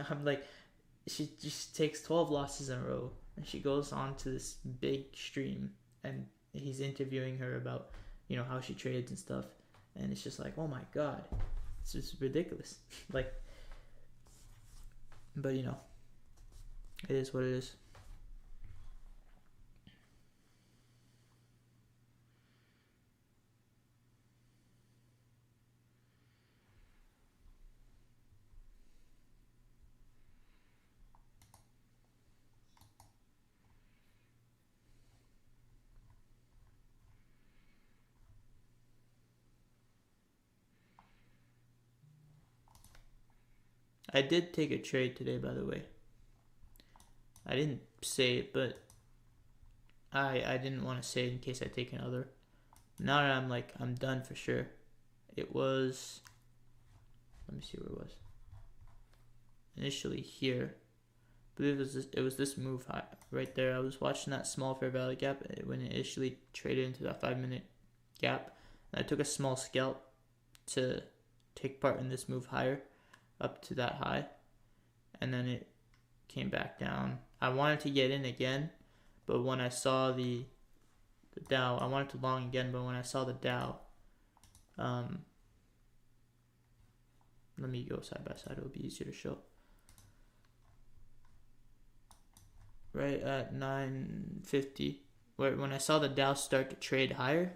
I'm like, she just takes 12 losses in a row, and she goes on to this big stream, and he's interviewing her about, you know, how she trades and stuff, and it's just like, oh my god, it's just ridiculous. Like, but you know, it is what it is. I did take a trade today, by the way. I didn't say it, but I didn't want to say it in case I take another. Now that I'm done for sure. It was, let me see where it was. Initially here, I believe it was this move high right there. I was watching that small fair value gap when it initially traded into that 5-minute gap. And I took a small scalp to take part in this move higher up to that high, and then it came back down. I wanted to get in again, but when I saw the Dow, I wanted to long again, but when I saw the Dow, let me go side by side, it'll be easier to show. Right at 950, when I saw the Dow start to trade higher,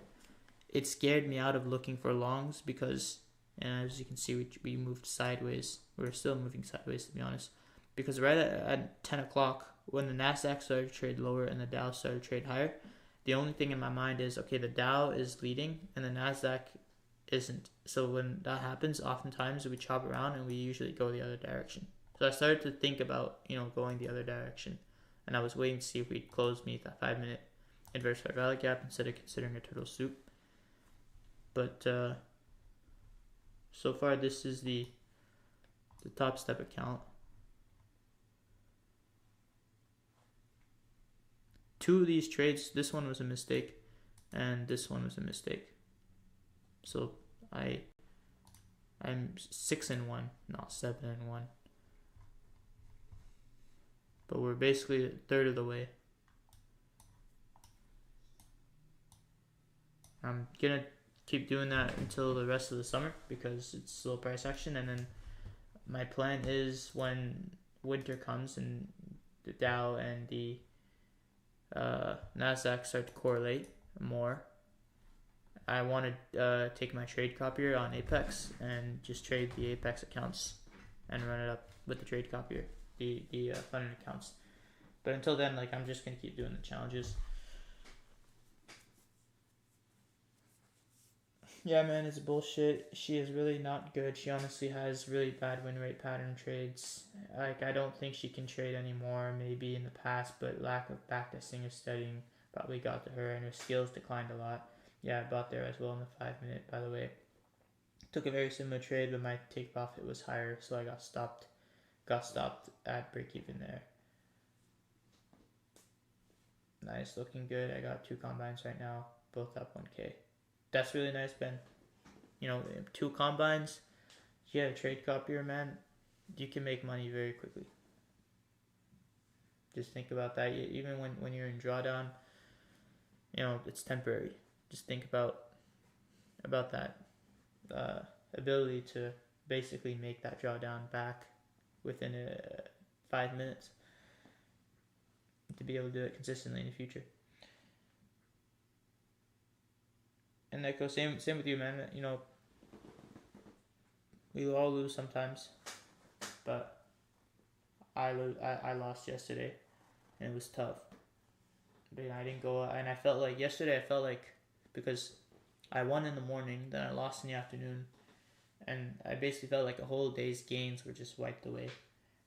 it scared me out of looking for longs because, and as you can see, we moved sideways. We're still moving sideways, to be honest, because right at 10 o'clock, when the Nasdaq started to trade lower and the Dow started to trade higher, the only thing in my mind is, okay, the Dow is leading and the Nasdaq isn't. So when that happens, oftentimes we chop around and we usually go the other direction. So I started to think about, you know, going the other direction, and I was waiting to see if we'd close beneath that 5-minute inverse fair value gap instead of considering a turtle soup. But so far this is the Top Step account. 2 of these trades, this one was a mistake and this one was a mistake. So I'm 6-1, not 7-1. But we're basically a third of the way. I'm gonna keep doing that until the rest of the summer because it's slow price action, and then my plan is when winter comes and the Dow and the Nasdaq start to correlate more, I want to take my trade copier on Apex and just trade the Apex accounts and run it up with the trade copier, the funded accounts. But until then, like, I'm just gonna keep doing the challenges. Yeah, man, it's bullshit. She is really not good. She honestly has really bad win rate pattern trades. Like, I don't think she can trade anymore, maybe in the past, but lack of backtesting or studying probably got to her, and her skills declined a lot. Yeah, I bought there as well in the 5-minute, by the way. Took a very similar trade, but my take profit was higher, so I got stopped at break even there. Nice, looking good. I got 2 combines right now, both up 1K. That's really nice, Ben. You know, 2 combines, you have a trade copier, man, you can make money very quickly. Just think about that. Even when you're in drawdown, you know, it's temporary. Just think about that ability to basically make that drawdown back within 5 minutes, to be able to do it consistently in the future. And that goes same with you, man. You know, we all lose sometimes, but I lost yesterday, and it was tough. But I didn't go, and I felt like yesterday. Because I won in the morning, then I lost in the afternoon, and I basically felt like a whole day's gains were just wiped away.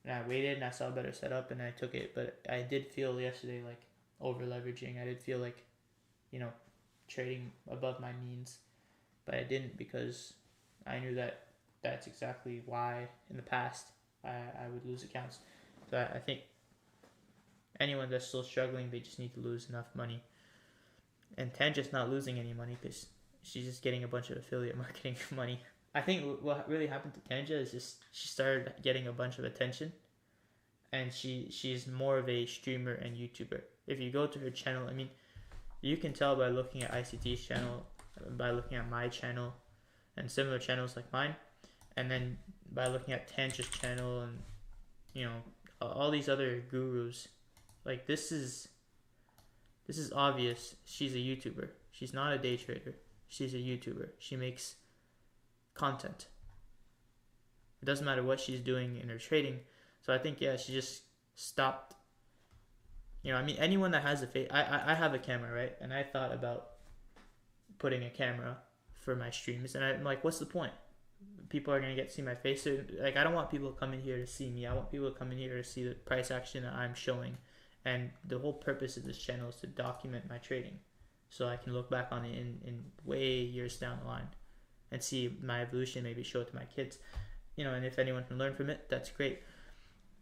and I waited and I saw a better setup and I took it. But I did feel yesterday like over leveraging. I did feel like, trading above my means, but I didn't because I knew that that's exactly why in the past I would lose accounts. So I think anyone that's still struggling, they just need to lose enough money. And Tanja's not losing any money because she's just getting a bunch of affiliate marketing money. I think what really happened to Tanja is just she started getting a bunch of attention, and she's more of a streamer and YouTuber. If you go to her channel, I mean, you can tell by looking at ICT's channel, by looking at my channel, and similar channels like mine, and then by looking at Tanja's channel and all these other gurus. Like this is obvious. She's a YouTuber. She's not a day trader. She's a YouTuber. She makes content. It doesn't matter what she's doing in her trading. So I think she just stopped. Anyone that has a face, I have a camera, right? And I thought about putting a camera for my streams, and I'm like, what's the point? People are gonna get to see my face. So, like, I don't want people to come in here to see me. I want people to come in here to see the price action that I'm showing. And the whole purpose of this channel is to document my trading, so I can look back on it in way years down the line and see my evolution, maybe show it to my kids, and if anyone can learn from it, that's great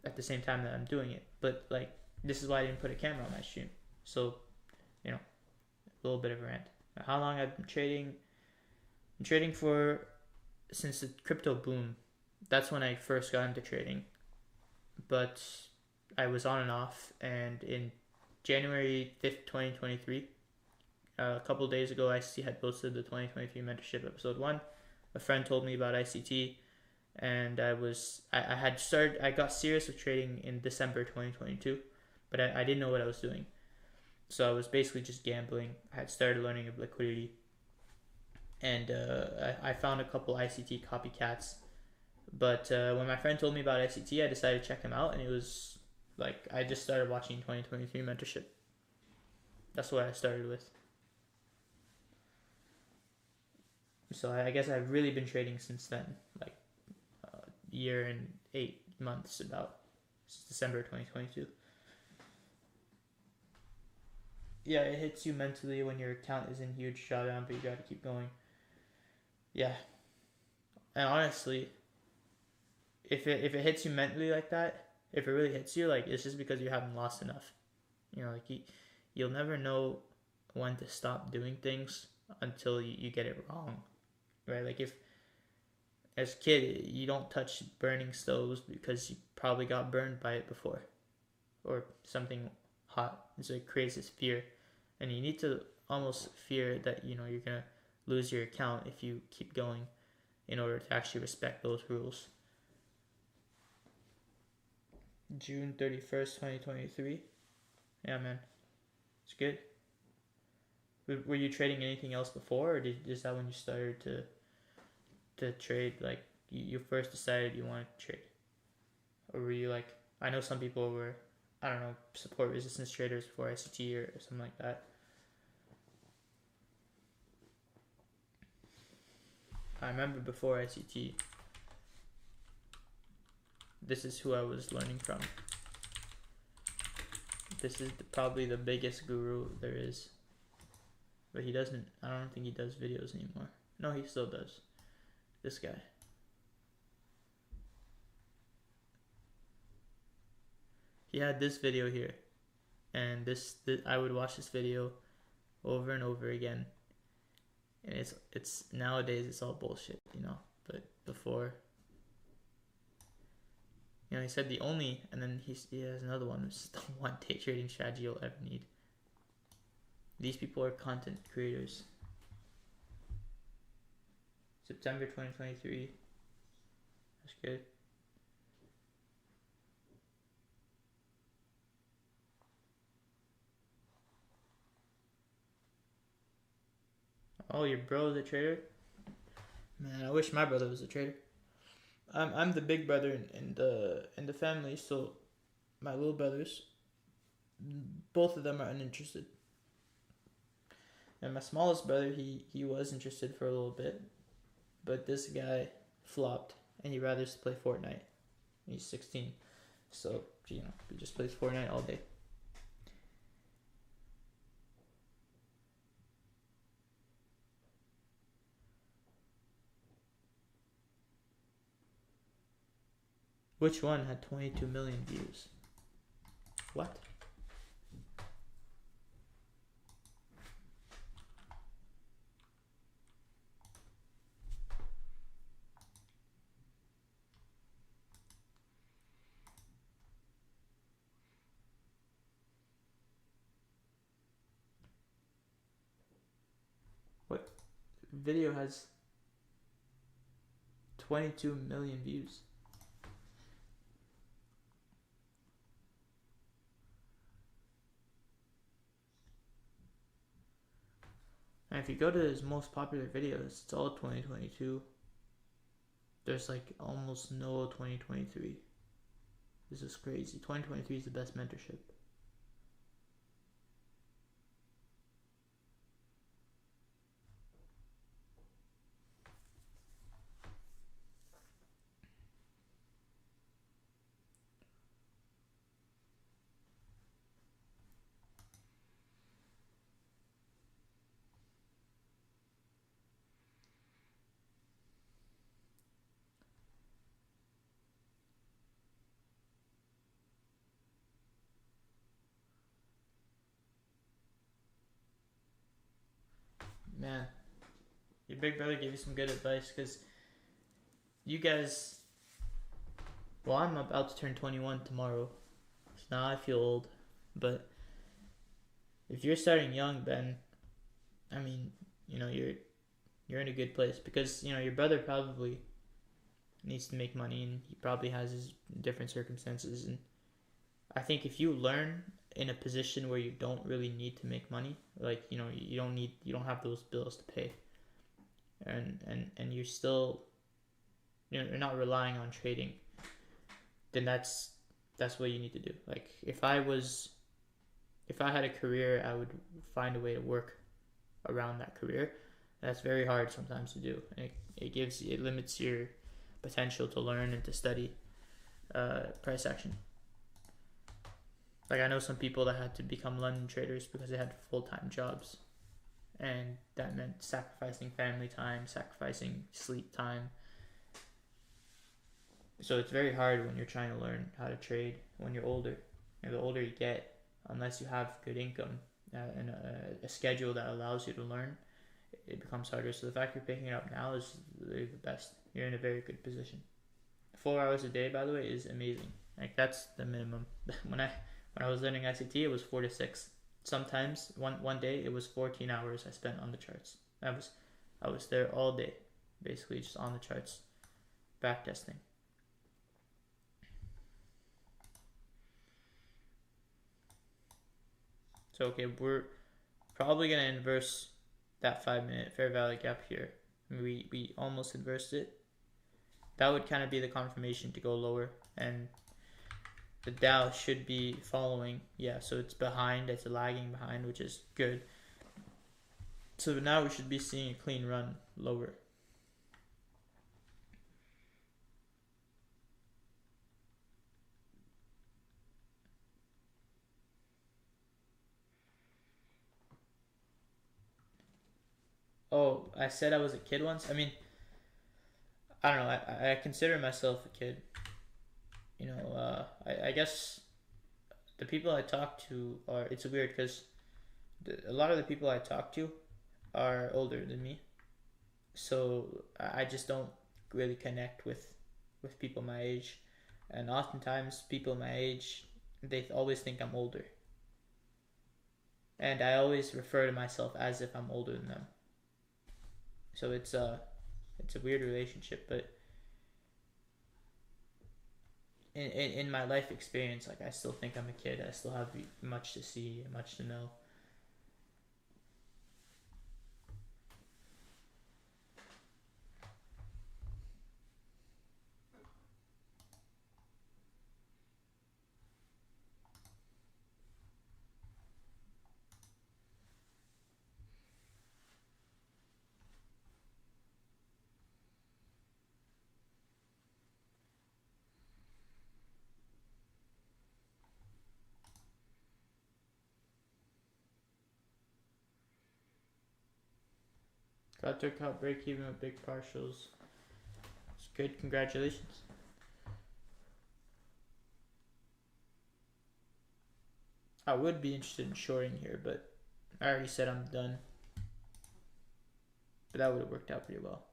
at the same time that I'm doing it. But like, this is why I didn't put a camera on my stream. So, a little bit of a rant. How long I've been trading? I'm trading since the crypto boom. That's when I first got into trading. But I was on and off, and in January 5th, 2023, a couple of days ago, ICT had posted the 2023 mentorship episode 1. A friend told me about ICT, and I got serious with trading in December 2022, but I didn't know what I was doing. So I was basically just gambling. I had started learning of liquidity, and I found a couple ICT copycats. But when my friend told me about ICT, I decided to check him out, and it was like I just started watching 2023 mentorship. That's what I started with. So I guess I've really been trading since then, like a year and 8 months about, since December 2022. Yeah, it hits you mentally when your account is in huge drawdown, but you gotta keep going. Yeah. And honestly, if it hits you mentally like that, if it really hits you, like, it's just because you haven't lost enough. You'll never know when to stop doing things until you get it wrong, right? Like, if as a kid you don't touch burning stoves because you probably got burned by it before, or something hot, and so it creates this fear, and you need to almost fear that you're gonna lose your account if you keep going, in order to actually respect those rules. June 31st, 2023. Yeah, man. It's good. Were you trading anything else before, or is that when you started to trade? Like, you first decided you wanted to trade? Or were you like, I know some people were, I don't know, support resistance traders before ICT or something like that. I remember before ICT, this is who I was learning from. This is probably the biggest guru there is. But I don't think he does videos anymore. No, he still does. This guy. He had this video here. And this I would watch this video over and over again. And it's nowadays it's all bullshit, But before, he said the only, and then he has another one, which is the one day trading strategy you'll ever need. These people are content creators. September 2023. That's good. Oh, your bro is a trader? Man, I wish my brother was a trader. I'm the big brother in the family, so my little brothers, both of them are uninterested. And my smallest brother, he was interested for a little bit, but this guy flopped, and he rather play Fortnite. He's 16. So, he just plays Fortnite all day. Which one had 22 million views? What? What video has 22 million views? And if you go to his most popular videos, it's all 2022. There's like almost no 2023. This is crazy. 2023 is the best mentorship. Man, your big brother gave you some good advice, because you guys, well, I'm about to turn 21 tomorrow, so now I feel old. But if you're starting young, Ben, I mean, you're in a good place, because your brother probably needs to make money, and he probably has his different circumstances. And I think if you learn in a position where you don't really need to make money, like you don't have those bills to pay, and you're still you're not relying on trading, then that's what you need to do. Like if I had a career, I would find a way to work around that career. That's very hard sometimes to do. It limits your potential to learn and to study price action. Like I know some people that had to become London traders because they had full-time jobs, and that meant sacrificing family time, sacrificing sleep time. So it's very hard when you're trying to learn how to trade when you're older. The older you get, unless you have good income and a schedule that allows you to learn, it becomes harder. So the fact you're picking it up now is really the best. You're in a very good position. 4 hours a day, by the way, is amazing. Like that's the minimum. When I was learning ICT, it was 4 to 6. Sometimes one day it was 14 hours I spent on the charts. I was there all day, basically just on the charts, back testing. So okay, we're probably gonna inverse that 5-minute fair value gap here. I mean, we almost inversed it. That would kind of be the confirmation to go lower, and the Dow should be following. Yeah, so it's behind, it's lagging behind, which is good. So now we should be seeing a clean run lower. Oh, I said I was a kid once. I mean, I don't know. I consider myself a kid. I guess the people I talk to are. It's weird because a lot of the people I talk to are older than me, so I just don't really connect with people my age, and oftentimes people my age, they always think I'm older, and I always refer to myself as if I'm older than them. So it's a weird relationship, but in my life experience, like I still think I'm a kid. I still have much to see, much to know. Got to account break even with big partials. It's good. Congratulations. I would be interested in shorting here, but I already said I'm done. But that would have worked out pretty well.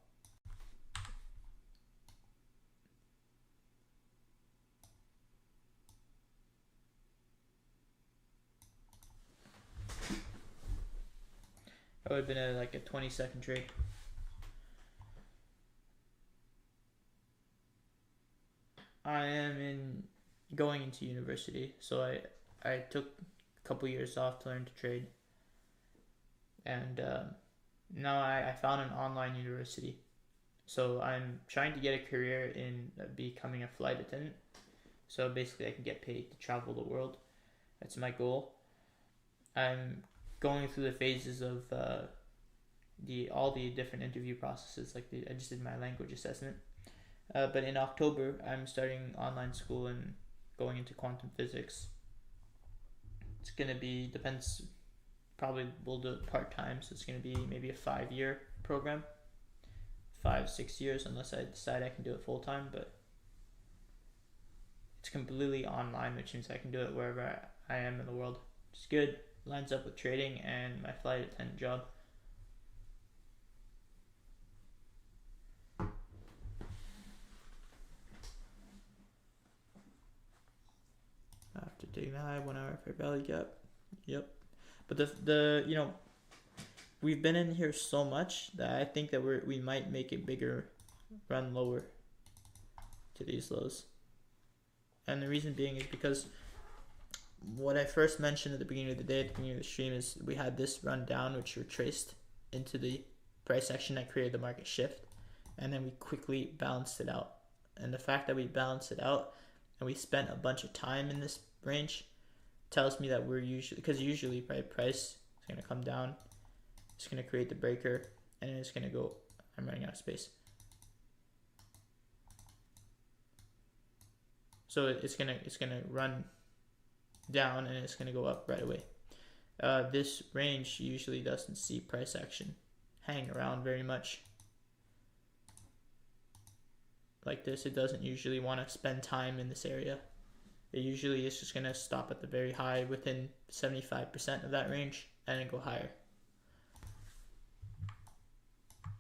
That would have been like a 20-second trade. I am going into university, so I took a couple years off to learn to trade, and now I found an online university. So I'm trying to get a career in becoming a flight attendant. So basically, I can get paid to travel the world. That's my goal. I'm going through the phases of all the different interview processes. I just did my language assessment. But in October, I'm starting online school and going into quantum physics. It's gonna be probably we'll do it part-time, so it's gonna be maybe a 5-year program, 5-6 years, unless I decide I can do it full-time. But it's completely online, which means I can do it wherever I am in the world. It's good. Lines up with trading and my flight attendant job. After taking the high, 1 hour fair value gap. Yep. But the we've been in here so much that I think that we might make a bigger run lower to these lows. And the reason being is because what I first mentioned at the beginning of the day, at the beginning of the stream, is we had this run down which retraced into the price action that created the market shift, and then we quickly balanced it out. And the fact that we balanced it out and we spent a bunch of time in this range tells me that we're usually price is going to come down, it's going to create the breaker, and it's going to go. I'm running out of space. So it's gonna run down and it's gonna go up right away. This range usually doesn't see price action hang around very much. Like this, it doesn't usually want to spend time in this area. It usually is just gonna stop at the very high within 75% of that range and then go higher.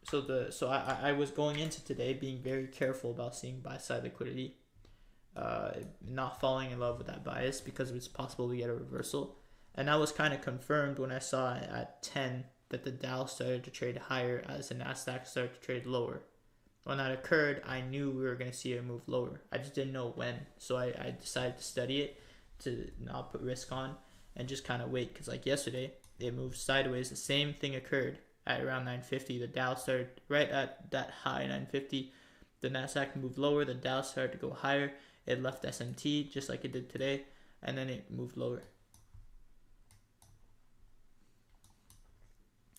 So I was going into today being very careful about seeing buy side liquidity. Not falling in love with that bias because it's possible to get a reversal, and that was kind of confirmed when I saw at 10 that the Dow started to trade higher as the Nasdaq started to trade lower. When that occurred, I knew we were going to see a move lower. I just didn't know when, so I decided to study it to not put risk on and just kind of wait, because like yesterday it moved sideways. The same thing occurred at around 950. The Dow started right at that high 950. The Nasdaq moved lower, the Dow started to go higher. It left SMT just like it did today, and then it moved lower.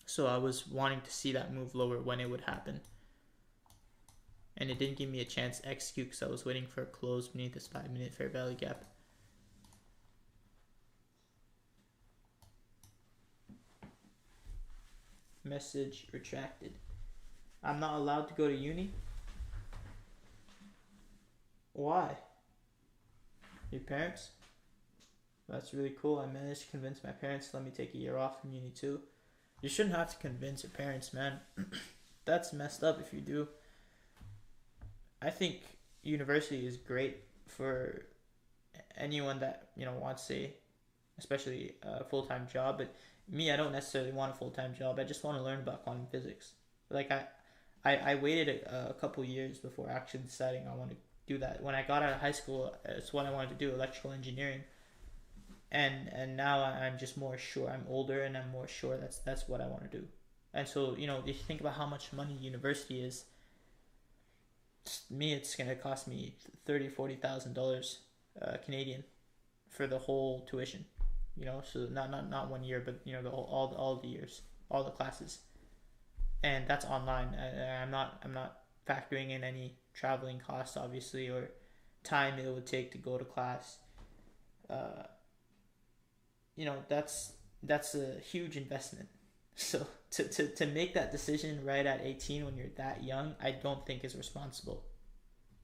So I was wanting to see that move lower when it would happen. And it didn't give me a chance to execute because I was waiting for a close beneath this 5-minute fair value gap. Message retracted. I'm not allowed to go to uni? Why? Your parents? That's really cool. I managed to convince my parents to let me take a year off from uni too. You shouldn't have to convince your parents, man. That's messed up if you do. I think university is great for anyone that wants especially a full-time job. But me, I don't necessarily want a full-time job. I just want to learn about quantum physics. Like I waited a couple years before actually deciding I want to do that. When I got out of high school, it's what I wanted to do, electrical engineering. And now I'm just more sure. I'm older and I'm more sure that's what I want to do. And so, if you think about how much money university is, it's gonna cost me $30,000-$40,000 Canadian for the whole tuition. So not 1 year, but the whole, all the years, all the classes, and that's online. I'm not factoring in any traveling costs, obviously, or time it would take to go to class. That's a huge investment. So to make that decision right at 18 when you're that young, I don't think is responsible.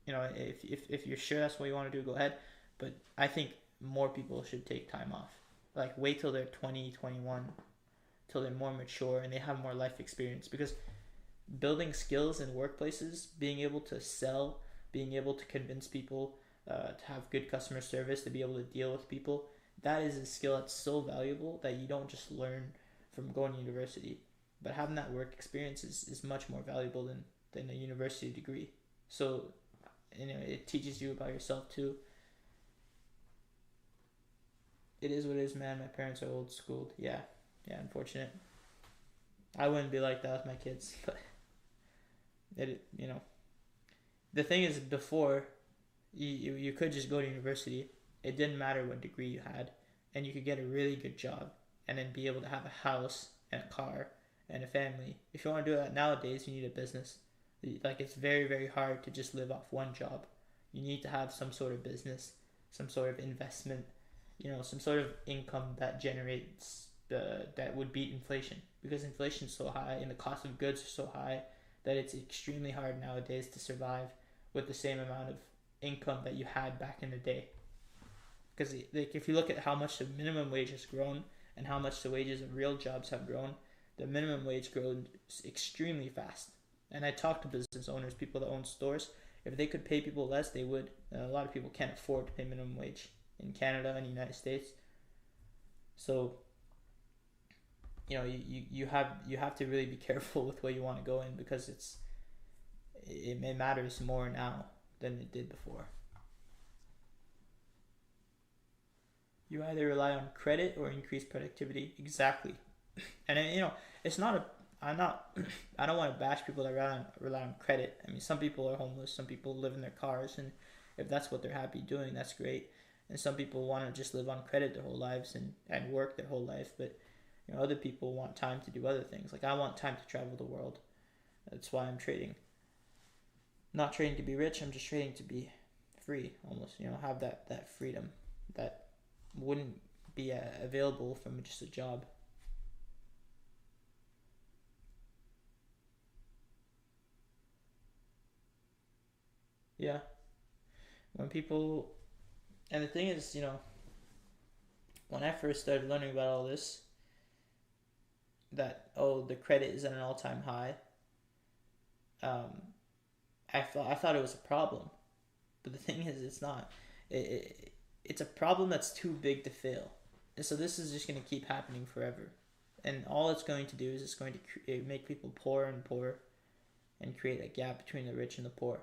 You know, if you're sure that's what you want to do, go ahead. But I think more people should take time off. Like wait till they're 20, 21, till they're more mature and they have more life experience. Because building skills in workplaces, being able to sell, being able to convince people, to have good customer service, to be able to deal with people, that is a skill that's so valuable that you don't just learn from going to university. But having that work experience is much more valuable than a university degree. So, you know, it teaches you about yourself too. It is what it is, man. My parents are old schooled. Yeah, unfortunate. I wouldn't be like that with my kids, but you know, the thing is, before you could just go to university. It didn't matter what degree you had, and you could get a really good job, and then be able to have a house and a car and a family. If you want to do that nowadays, you need a business. Like it's very very hard to just live off one job. You need to have some sort of business, some sort of investment, you know, some sort of income that generates that would beat inflation, because inflation is so high and the cost of goods are so high that it's extremely hard nowadays to survive with the same amount of income that you had back in the day. Because like if you look at how much the minimum wage has grown and how much the wages of real jobs have grown, the minimum wage grown extremely fast. And I talk to business owners, people that own stores. If they could pay people less, they would. A lot of people can't afford to pay minimum wage in Canada and the United States. So, you know, you have to really be careful with where you want to go in, because it matters more now than it did before. You either rely on credit or increased productivity. Exactly. And you know, it's not a. I'm not. I don't want to bash people that rely on credit. I mean, some people are homeless. Some people live in their cars, and if that's what they're happy doing, that's great. And some people want to just live on credit their whole lives and work their whole life. But you know, other people want time to do other things. Like I want time to travel the world. That's why I'm trading. Not trading to be rich. I'm just trading to be free. Almost, you know, have that freedom that wouldn't be available from just a job. Yeah, when people, and the thing is, you know, when I first started learning about all this, that oh the credit is at an all time high, um, I thought it was a problem, but the thing is, it's not. It's a problem that's too big to fail, and so this is just going to keep happening forever, and all it's going to do is it's going to make people poorer and poorer, and create a gap between the rich and the poor.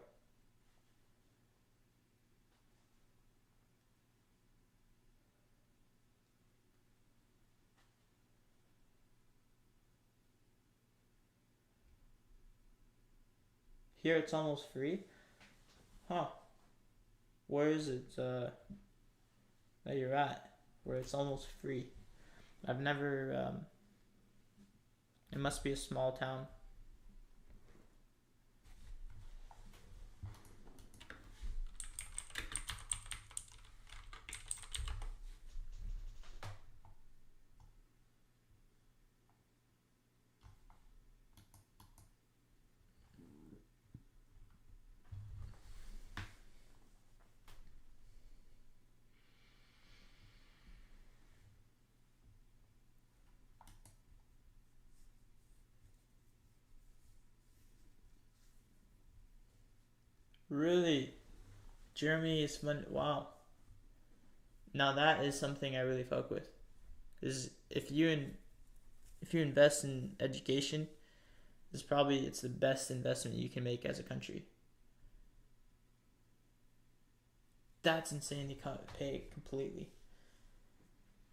Here it's almost free, huh? Where is it that you're at, where it's almost free? I've never. It must be a small town. Really, Germany is fun. Wow. Now that is something I really fuck with. Is if you invest in education, it's the best investment you can make as a country. That's insane. They can't pay completely.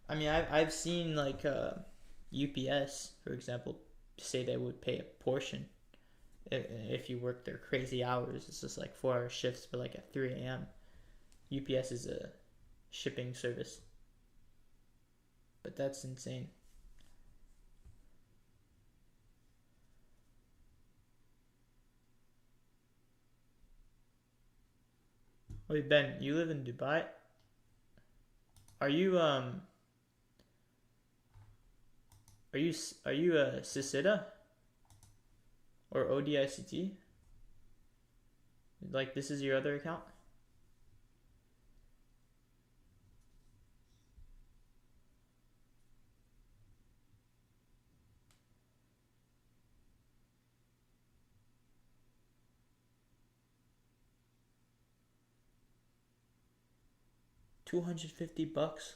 I mean, I've seen like UPS, for example, say they would pay a portion if you work their crazy hours. It's just like 4 hour shifts, but like at 3 a.m. UPS is a shipping service, but that's insane. Wait, Ben, you live in Dubai? Are you Are you a Cicida or ODICT? Like this is your other account? $250?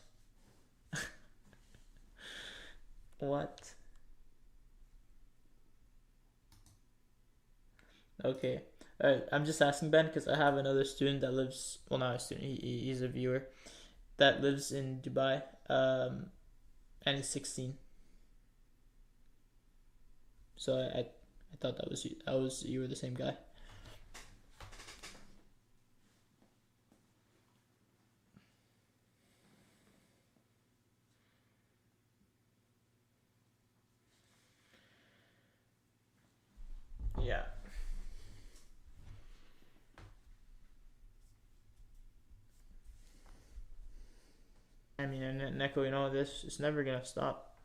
What? Okay. I'm just asking Ben because I have another student that lives. Well, not a student. He's a viewer that lives in Dubai. And he's 16. So I thought that was you. You were the same guy. Yeah. I mean, and Neko, you know this. It's never gonna stop.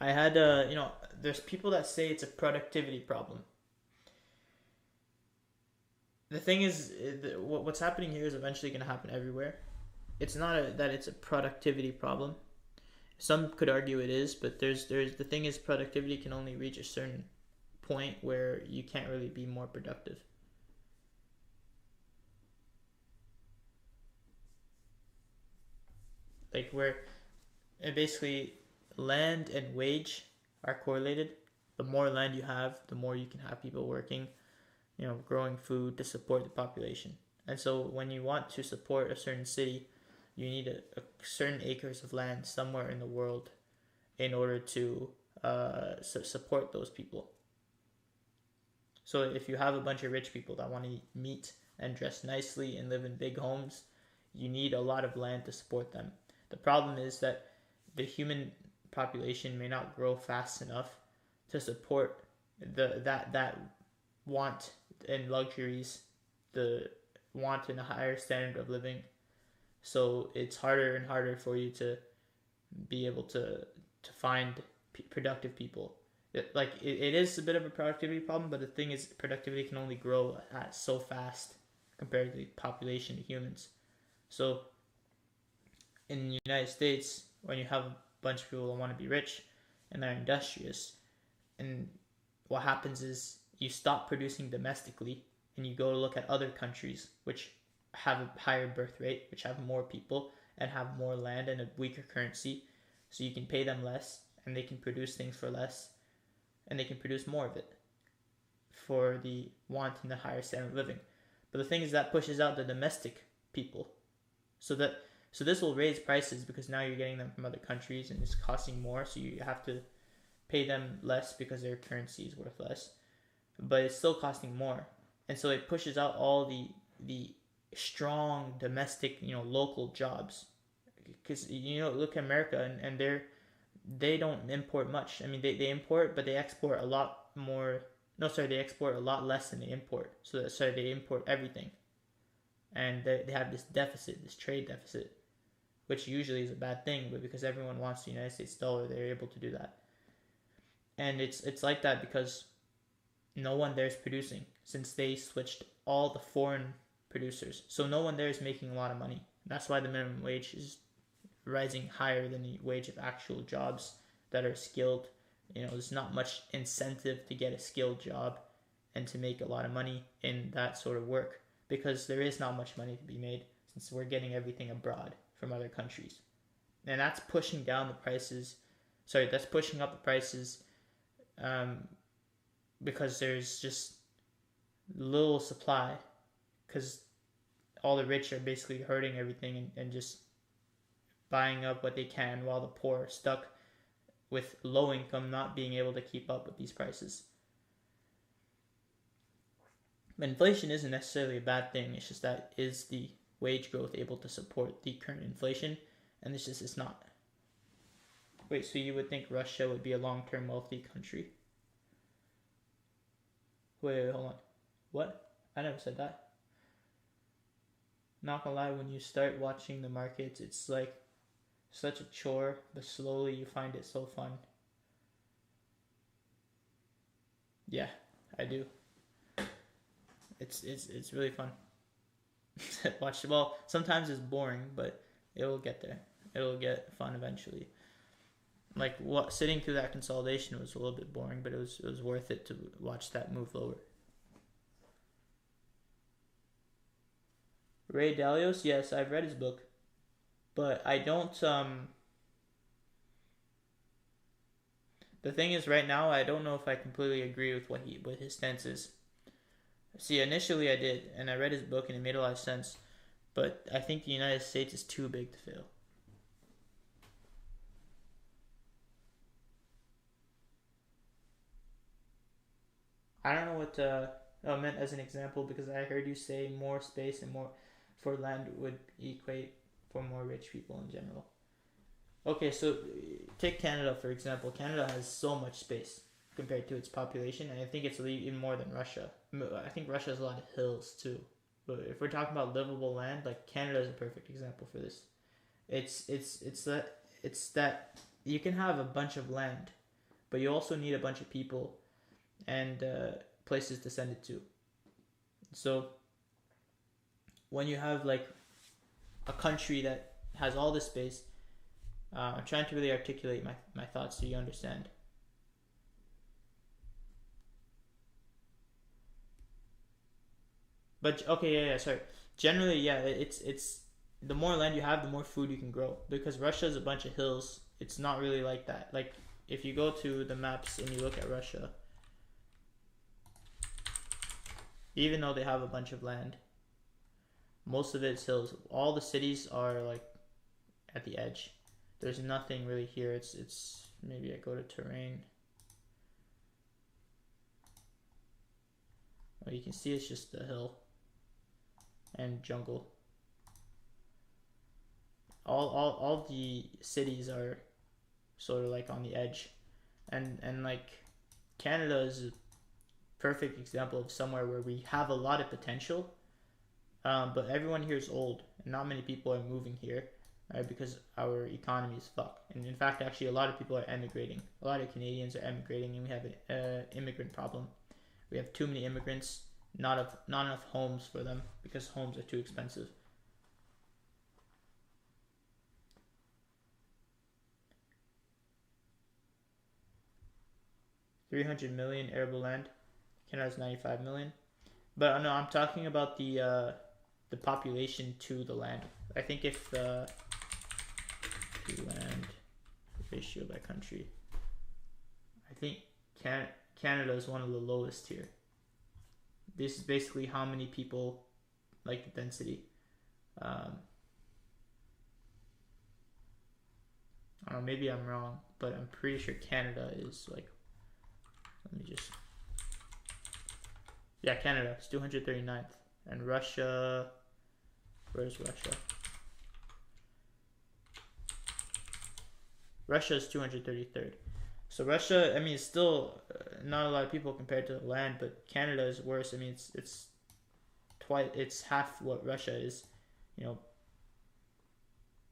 I had there's people that say it's a productivity problem. The thing is, what's happening here is eventually going to happen everywhere. It's not that it's a productivity problem. Some could argue it is, but there's the thing is productivity can only reach a certain point where you can't really be more productive. Like where basically land and wage are correlated. The more land you have, the more you can have people working, growing food to support the population. And so when you want to support a certain city, you need a certain acres of land somewhere in the world in order to support those people. So if you have a bunch of rich people that want to eat meat and dress nicely and live in big homes, you need a lot of land to support them. The problem is that the human population may not grow fast enough to support that want and luxuries, the want and a higher standard of living. So it's harder and harder for you to be able to find productive people. It is a bit of a productivity problem, but the thing is productivity can only grow at so fast compared to the population of humans. So in the United States, when you have a bunch of people that want to be rich and they're industrious, and what happens is you stop producing domestically and you go to look at other countries which have a higher birth rate, which have more people and have more land and a weaker currency, so you can pay them less and they can produce things for less and they can produce more of it for the want and the higher standard of living. But the thing is that pushes out the domestic people, so this will raise prices because now you're getting them from other countries and it's costing more, so you have to pay them less because their currency is worth less, but it's still costing more. And so it pushes out all the strong domestic, local jobs. Because look at America, and they don't import much. I mean, they import, but they export a lot more. No, sorry, they export a lot less than they import. So they import everything, and they have this deficit, this trade deficit, which usually is a bad thing. But because everyone wants the United States dollar, they're able to do that. And it's like that because no one there is producing, since they switched all the foreign producers. So no one there is making a lot of money. That's why the minimum wage is rising higher than the wage of actual jobs that are skilled. There's not much incentive to get a skilled job and to make a lot of money in that sort of work, because there is not much money to be made since we're getting everything abroad from other countries. And that's pushing down the prices. Sorry, that's pushing up the prices because there's just little supply, because all the rich are basically hurting everything and just buying up what they can, while the poor are stuck with low income not being able to keep up with these prices. But inflation isn't necessarily a bad thing. It's just that is the wage growth able to support the current inflation? And it's not. Wait, so you would think Russia would be a long-term wealthy country? Wait, hold on. What? I never said that. Not gonna lie, when you start watching the markets, it's like such a chore, but slowly you find it so fun. Yeah, I do. It's really fun. Watch. Well, sometimes it's boring, but it'll get there. It'll get fun eventually. Like what sitting through that consolidation was a little bit boring, but it was worth it to watch that move lower. Ray Dalio's, yes, I've read his book, but I don't. The thing is, right now, I don't know if I completely agree with what his stance is. See, initially I did, and I read his book, and it made a lot of sense. But I think the United States is too big to fail. I don't know what I meant as an example, because I heard you say more space and more for land would equate for more rich people in general. Okay, so take Canada for example. Canada has so much space compared to its population, and I think it's even more than Russia. I think Russia has a lot of hills too. But if we're talking about livable land, like Canada is a perfect example for this. It's that you can have a bunch of land, but you also need a bunch of people and places to send it to. So when you have like a country that has all this space, I'm trying to really articulate my thoughts so you understand. But okay, yeah, sorry. Generally, yeah, it's the more land you have, the more food you can grow. Because Russia is a bunch of hills. It's not really like that. Like if you go to the maps and you look at Russia, even though they have a bunch of land, most of it's hills. All the cities are like at the edge. There's nothing really here. It's maybe I go to terrain. Well, you can see it's just a hill and jungle. All the cities are sort of like on the edge, and like Canada is a perfect example of somewhere where we have a lot of potential, but everyone here is old and not many people are moving here, right? Because our economy is fucked, and in fact, actually, a lot of people are emigrating. A lot of Canadians are emigrating, and we have an immigrant problem. We have too many immigrants, not enough homes for them because homes are too expensive. $300 million arable land. Canada's 95 million. But no, I'm talking about the population to the land. I think if to land ratio by country, I think Canada is one of the lowest here. This is basically how many people, like the density. I don't know, maybe I'm wrong, but I'm pretty sure Canada is like, let me just, yeah, Canada is 239th, and Russia, where's Russia? Russia is 233rd. So Russia, I mean, it's still not a lot of people compared to the land, but Canada is worse. I mean, it's twice, it's half what Russia is. You know,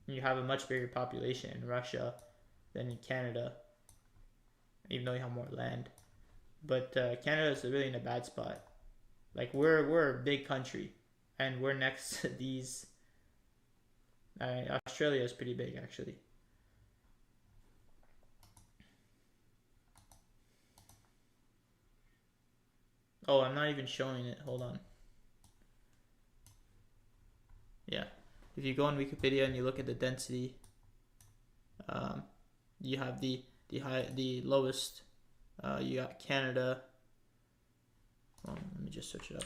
you have a much bigger population in Russia than in Canada, even though you have more land. But Canada is really in a bad spot. Like we're a big country, and we're next to these. Australia is pretty big actually. Oh, I'm not even showing it. Hold on. Yeah, if you go on Wikipedia and you look at the density, you have the lowest. You got Canada. Let me just search it up.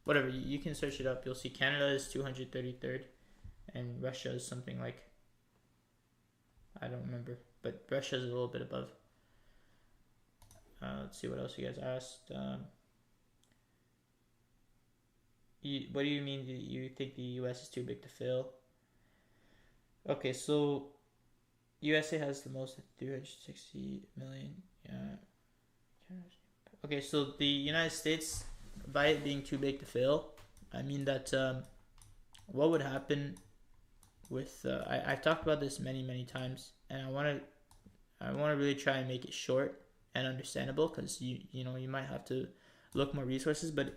Whatever, you can search it up. You'll see Canada is 233rd, and Russia is something like, I don't remember, but Russia is a little bit above. Let's see what else you guys asked. What do you mean you think the US is too big to fail? Okay, so USA has the most at 360 million. Yeah. Okay, so the United States, by it being too big to fail, I mean that what would happen with I've talked about this many times, and I want to really try and make it short and understandable, because you know you might have to look more resources. But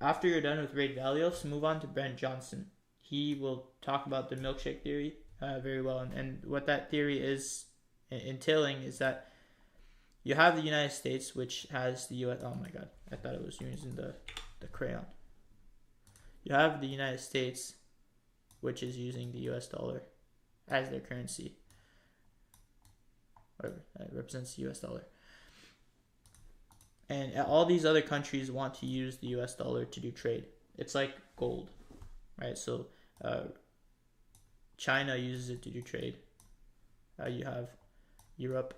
after you're done with Ray Dalio, move on to Brent Johnson. He will talk about the milkshake theory very well, and what that theory is entailing is that you have the United States, which has the U.S. Oh my God, I thought it was using the crayon. You have the United States, which is using the U.S. dollar as their currency, or represents the U.S. dollar. And all these other countries want to use the U.S. dollar to do trade. It's like gold, right? So China uses it to do trade. You have Europe.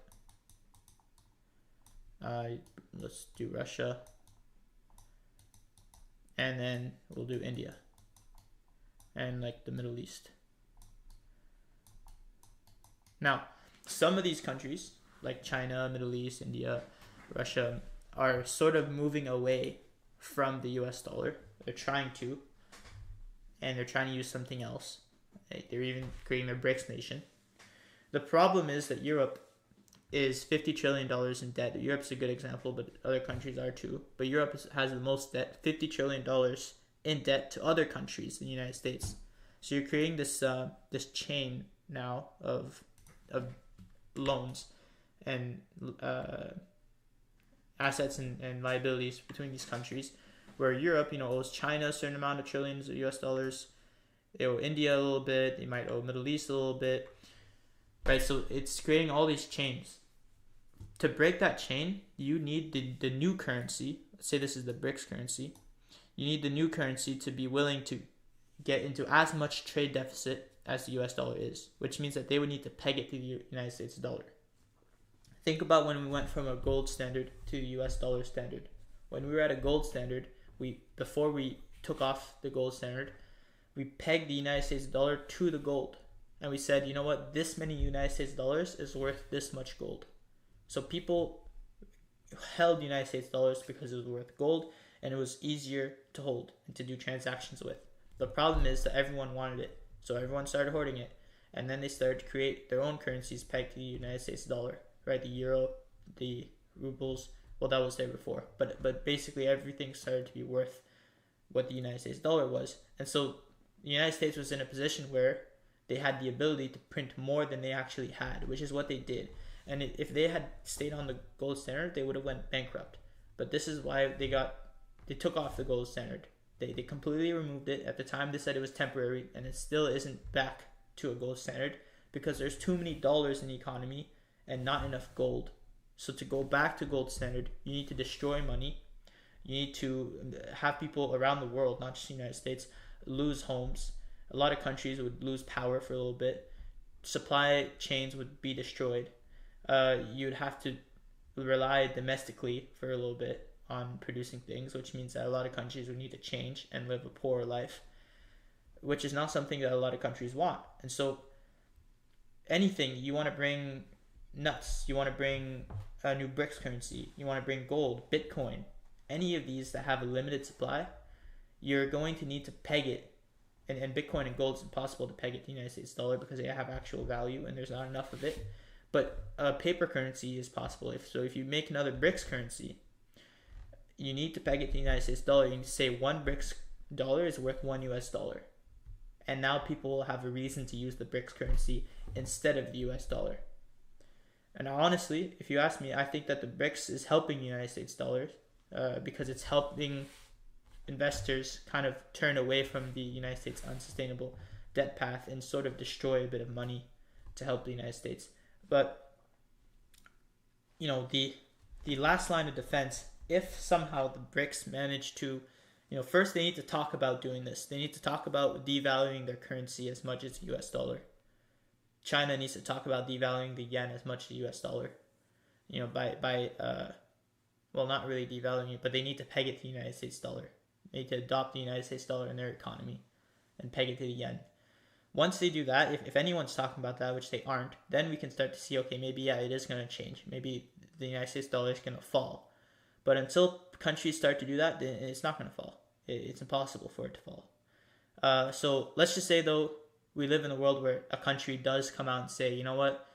Let's do Russia. And then we'll do India. And like the Middle East. Now, some of these countries, like China, Middle East, India, Russia, are sort of moving away from the US dollar. They're trying to. And they're trying to use something else. They're even creating their BRICS nation. The problem is that Europe is $50 trillion in debt. Europe's a good example, but other countries are too. But Europe has the most debt, $50 trillion in debt to other countries in the United States. So you're creating this this chain now of loans and assets and liabilities between these countries, where Europe, owes China a certain amount of trillions of US dollars. They owe India a little bit. They might owe Middle East a little bit. Right, so it's creating all these chains. To break that chain, you need the new currency. Let's say this is the BRICS currency. You need the new currency to be willing to get into as much trade deficit as the US dollar is, which means that they would need to peg it to the United States dollar. Think about when we went from a gold standard to the US dollar standard. When we were at a gold standard, before we took off the gold standard, we pegged the United States dollar to the gold. And we said, you know what, this many United States dollars is worth this much gold. So people held United States dollars because it was worth gold and it was easier to hold and to do transactions with. The problem is that everyone wanted it. So everyone started hoarding it. And then they started to create their own currencies pegged to the United States dollar, right? The euro, the rubles, well, that was there before. But basically everything started to be worth what the United States dollar was. And so the United States was in a position where they had the ability to print more than they actually had, which is what they did. And if they had stayed on the gold standard, they would have went bankrupt. But this is why they took off the gold standard. They completely removed it. At the time, they said it was temporary, and it still isn't back to a gold standard because there's too many dollars in the economy and not enough gold. So to go back to gold standard, you need to destroy money. You need to have people around the world, not just the United States, lose homes. A lot of countries would lose power for a little bit. Supply chains would be destroyed. You'd have to rely domestically for a little bit on producing things, which means that a lot of countries would need to change and live a poorer life, which is not something that a lot of countries want. And so anything, you want to bring nuts, you want to bring a new BRICS currency, you want to bring gold, Bitcoin, any of these that have a limited supply, you're going to need to peg it. And Bitcoin and gold is impossible to peg it to the United States dollar because they have actual value and there's not enough of it. But a paper currency is possible. If you make another BRICS currency, you need to peg it to the United States dollar. You need to say one BRICS dollar is worth one US dollar. And now people will have a reason to use the BRICS currency instead of the US dollar. And honestly, if you ask me, I think that the BRICS is helping the United States dollar because it's helping investors kind of turn away from the United States unsustainable debt path and sort of destroy a bit of money to help the United States. But the last line of defense, if somehow the BRICS manage to, first they need to talk about doing this. They need to talk about devaluing their currency as much as the US dollar. China needs to talk about devaluing the yen as much as the US dollar. Well, not really devaluing it, but they need to peg it to the United States dollar. They need to adopt the United States dollar in their economy and peg it to the yen. Once they do that, if anyone's talking about that, which they aren't, then we can start to see, okay, maybe, it is going to change. Maybe the United States dollar is going to fall. But until countries start to do that, then it's not going to fall. It's impossible for it to fall. So let's just say though, we live in a world where a country does come out and say, you know what,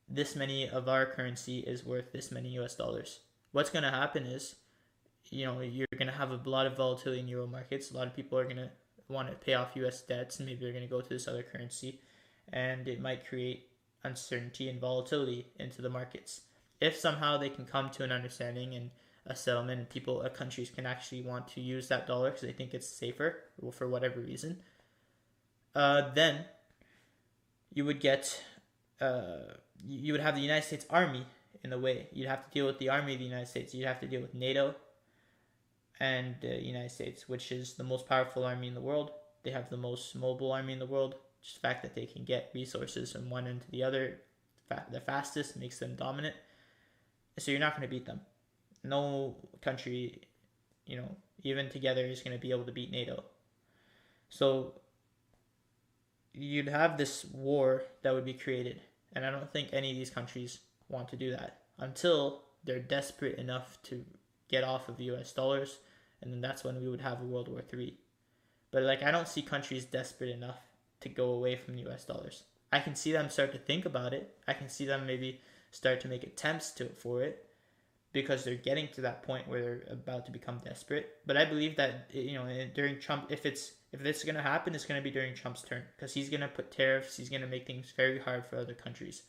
this many of our currency is worth this many US dollars. What's going to happen is, you're going to have a lot of volatility in euro markets. A lot of people are going to want to pay off US debts, and maybe they're going to go to this other currency, and it might create uncertainty and volatility into the markets. If somehow they can come to an understanding and a settlement, and countries can actually want to use that dollar because they think it's safer for whatever reason, then you would get you would have the United States Army in the way. You'd have to deal with the Army of the United States. You'd have to deal with NATO and the United States, which is the most powerful army in the world. They have the most mobile army in the world. Just the fact that they can get resources from one end to the other the fastest makes them dominant. So you're not going to beat them. No country, even together, is going to be able to beat NATO. So you'd have this war that would be created. And I don't think any of these countries want to do that until they're desperate enough to get off of US dollars. And then that's when we would have a World War III. But I don't see countries desperate enough to go away from US dollars. I can see them start to think about it. I can see them maybe start to make attempts for it, because they're getting to that point where they're about to become desperate. But I believe that, during Trump, if this is going to happen, it's going to be during Trump's turn, because he's going to put tariffs. He's going to make things very hard for other countries.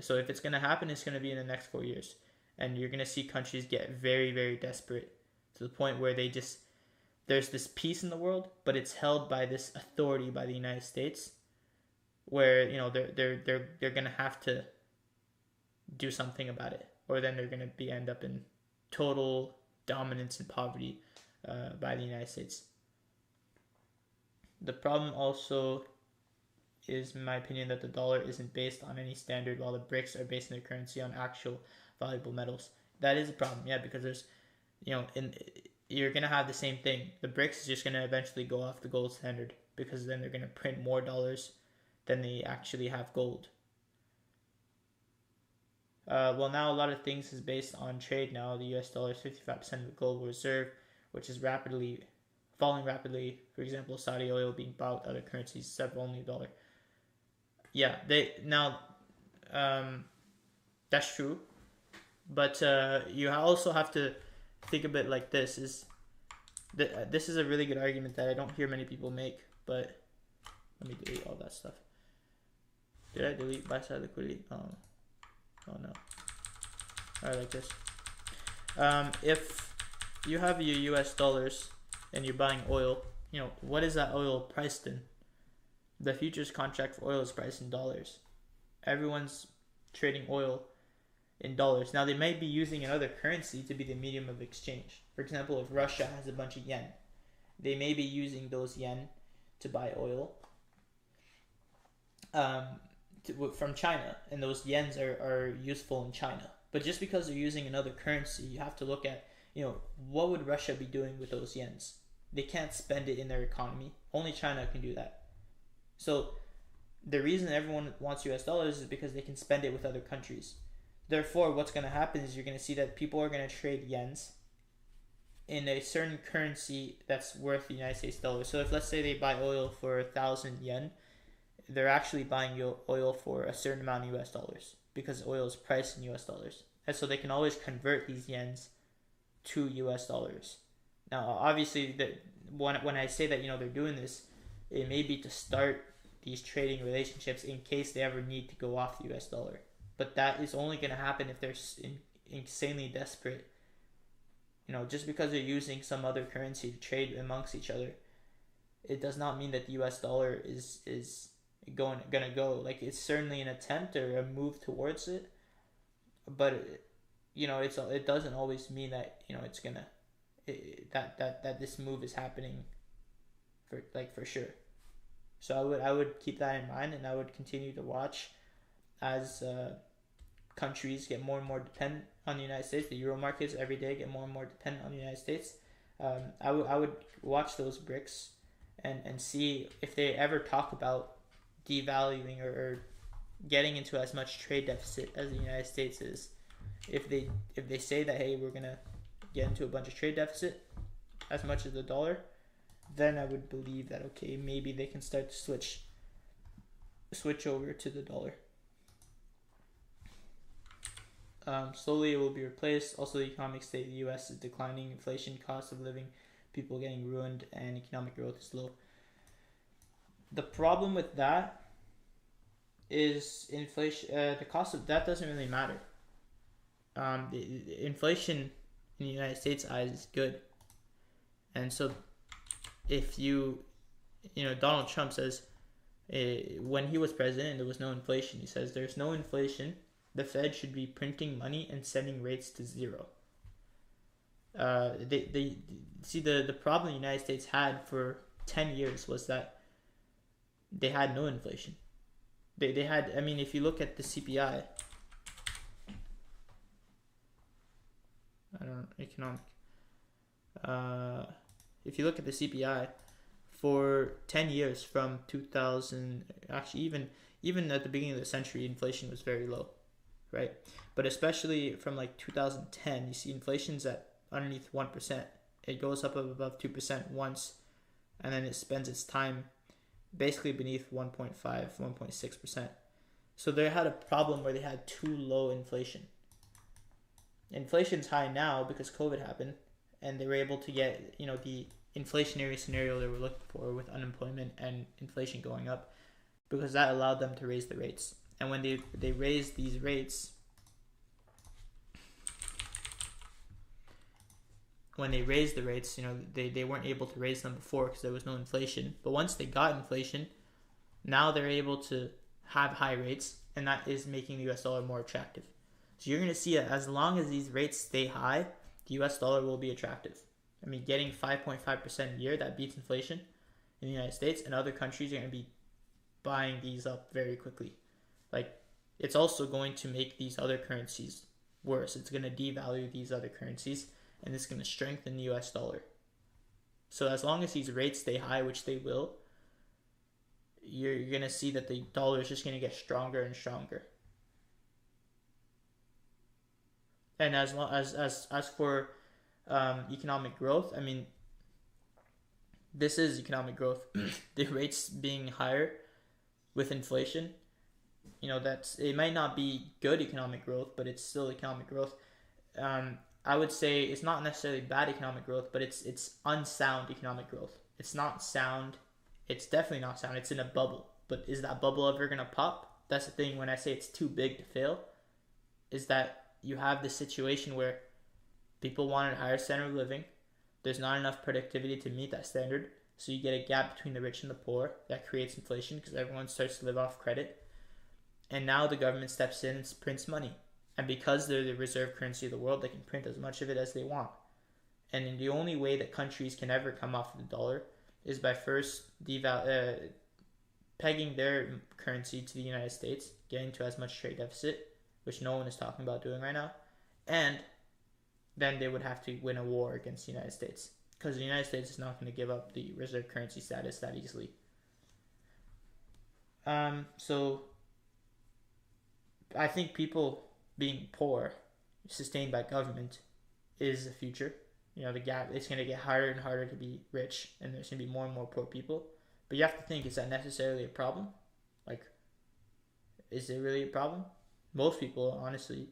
So if it's going to happen, it's going to be in the next 4 years. And you're going to see countries get very, very desperate to the point where there's this peace in the world, but it's held by this authority by the United States, where they're going to have to do something about it, or then they're going to end up in total dominance and poverty by the United States. The problem also is, in my opinion, that the dollar isn't based on any standard, while the BRICS are basing their currency on actual valuable metals. That is a problem, yeah, because there's, you're going to have the same thing. The BRICS is just going to eventually go off the gold standard, because then they're going to print more dollars than they actually have gold. Well, now a lot of things is based on trade now. The US dollar is 55% of the global reserve, which is falling rapidly. For example, Saudi oil being bought, other currencies, several only $1. Yeah, that's true. But you also have to think of it like this. This is a really good argument that I don't hear many people make, but let me delete all that stuff. Did I delete buy side liquidity? Oh no. Alright, like this. If you have your US dollars and you're buying oil, what is that oil priced in? The futures contract for oil is priced in dollars. Everyone's trading oil in dollars. Now, they may be using another currency to be the medium of exchange. For example, if Russia has a bunch of yen, they may be using those yen to buy oil from China, and those yens are useful in China. But just because they're using another currency, you have to look at, what would Russia be doing with those yens? They can't spend it in their economy. Only China can do that. So the reason everyone wants US dollars is because they can spend it with other countries. Therefore, what's going to happen is you're going to see that people are going to trade yens in a certain currency that's worth the United States dollar. So if, let's say, they buy oil for 1,000 yen, they're actually buying oil for a certain amount of US dollars, because oil is priced in US dollars. And so they can always convert these yens to US dollars. Now, obviously, when I say that, they're doing this, it may be to start these trading relationships in case they ever need to go off the US dollar. But that is only going to happen if they're insanely desperate. Just because they're using some other currency to trade amongst each other, it does not mean that the US dollar is gonna go. It's certainly an attempt or a move towards it, but it doesn't always mean that it's gonna that this move is happening for sure. So I would keep that in mind, and I would continue to watch as countries get more and more dependent on the United States. The euro markets every day get more and more dependent on the United States. I would watch those BRICS and see if they ever talk about devaluing or getting into as much trade deficit as the United States is. If they say that, hey, we're gonna get into a bunch of trade deficit as much as the dollar, then I would believe that, okay, maybe they can start to switch over to the dollar. Slowly it will be replaced. Also, the economic state of the U.S. is declining. Inflation, cost of living, people getting ruined, and economic growth is low. The problem with that is inflation. The cost of that doesn't really matter. The inflation in the United States eyes is good, and so if Donald Trump says when he was president there was no inflation. He says there's no inflation. The Fed should be printing money and setting rates to zero. They see the problem the United States had for 10 years was that they had no inflation. They had, I mean, if you look at the CPI, economic. If you look at the CPI for 10 years from 2000, actually even at the beginning of the century, inflation was very low, right? But especially from like 2010, you see inflation's at underneath 1%. It goes up above 2% once, and then it spends its time basically beneath 1.5, 1.6%. So they had a problem where they had too low inflation. Inflation's high now because COVID happened, and they were able to get, the inflationary scenario they were looking for with unemployment and inflation going up, because that allowed them to raise the rates. And when they raised these rates, they weren't able to raise them before because there was no inflation. But once they got inflation, now they're able to have high rates, and that is making the US dollar more attractive. So you're going to see that as long as these rates stay high, the US dollar will be attractive. I mean, getting 5.5% a year, that beats inflation in the United States, and other countries are going to be buying these up very quickly. Like, it's also going to make these other currencies worse. It's going to devalue these other currencies, and it's going to strengthen the US dollar. So as long as these rates stay high, which they will, you're going to see that the dollar is just going to get stronger and stronger. And as for economic growth, I mean, this is economic growth. The rates being higher with inflation, it might not be good economic growth, but it's still economic growth. I would say it's not necessarily bad economic growth, but it's unsound economic growth. It's not sound. It's definitely not sound. It's in a bubble. But is that bubble ever going to pop? That's the thing when I say it's too big to fail, is that you have this situation where people want a higher standard of living. There's not enough productivity to meet that standard. So you get a gap between the rich and the poor. That creates inflation because everyone starts to live off credit. And now the government steps in and prints money. And because they're the reserve currency of the world, they can print as much of it as they want. And the only way that countries can ever come off of the dollar is by first pegging their currency to the United States, getting to as much trade deficit, which no one is talking about doing right now, and then they would have to win a war against the United States, because the United States is not going to give up the reserve currency status that easily. So I think people being poor, sustained by government, is the future. The gap, it's going to get harder and harder to be rich, and there's going to be more and more poor people. But you have to think, is that necessarily a problem? Like, is it really a problem? Most people, honestly,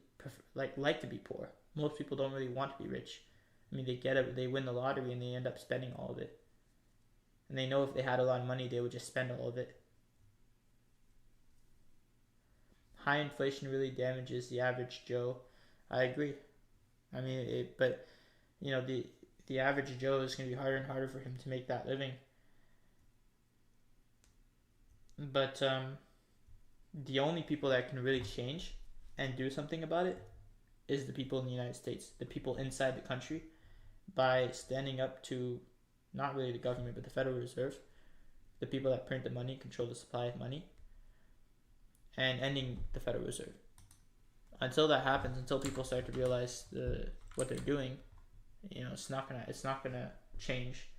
like to be poor. Most people don't really want to be rich. I mean, they win the lottery and they end up spending all of it. And they know if they had a lot of money, they would just spend all of it. High inflation really damages the average Joe. I agree. I mean, but the average Joe is going to be harder and harder for him to make that living. But the only people that can really change and do something about it is the people in the United States, the people inside the country, by standing up to not really the government, but the Federal Reserve, the people that print the money, control the supply of money, and ending the Federal Reserve. Until that happens, until people start to realize what they're doing, it's not gonna change.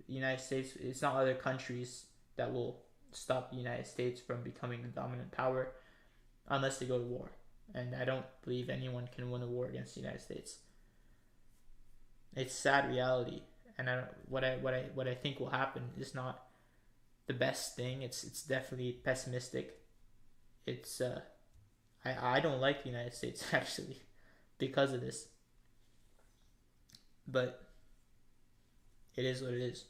The United States, it's not other countries that will stop the United States from becoming a dominant power unless they go to war. And I don't believe anyone can win a war against the United States. It's sad reality, and what I think will happen is not the best thing. It's definitely pessimistic. It's I don't like the United States actually because of this, but it is what it is.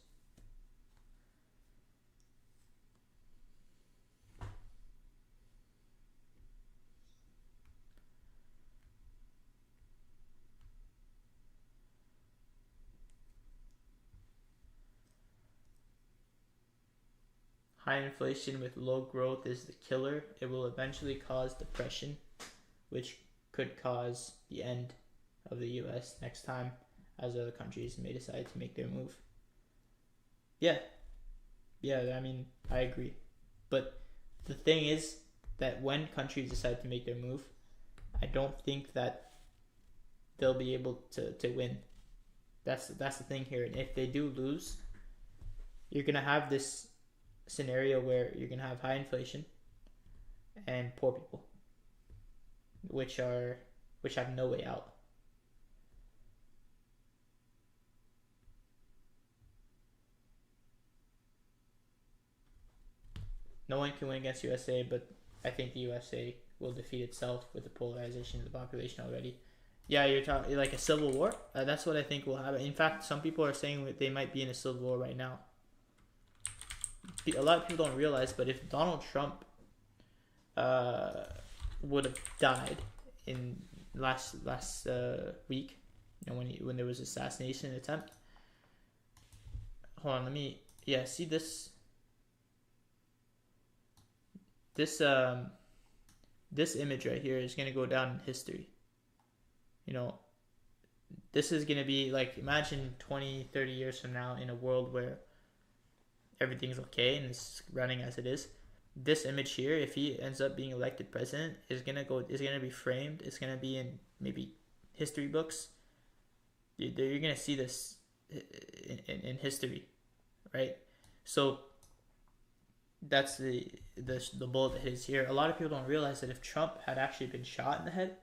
High inflation with low growth is the killer. It will eventually cause depression, which could cause the end of the US next time, as other countries may decide to make their move. Yeah, I mean, I agree. But the thing is that when countries decide to make their move, I don't think that they'll be able to win. That's the thing here. And if they do lose, you're gonna have this scenario where you're gonna have high inflation and poor people, which have no way out. No one can win against USA, but I think the USA will defeat itself with the polarization of the population already. Yeah, you're talking like a civil war. That's what I think will happen. In fact, some people are saying that they might be in a civil war right now. A lot of people don't realize, but if Donald Trump would have died in last week, you know, when there was assassination attempt. Hold on, let me see this this image right here is gonna go down in history. You know, this is gonna be like, imagine 20, 30 years from now in a world where everything's okay and it's running as it is. This image here, if he ends up being elected president, is gonna be framed. It's gonna be in maybe history books. You're gonna see this in history, right? So that's the bullet that is here. A lot of people don't realize that if Trump had actually been shot in the head,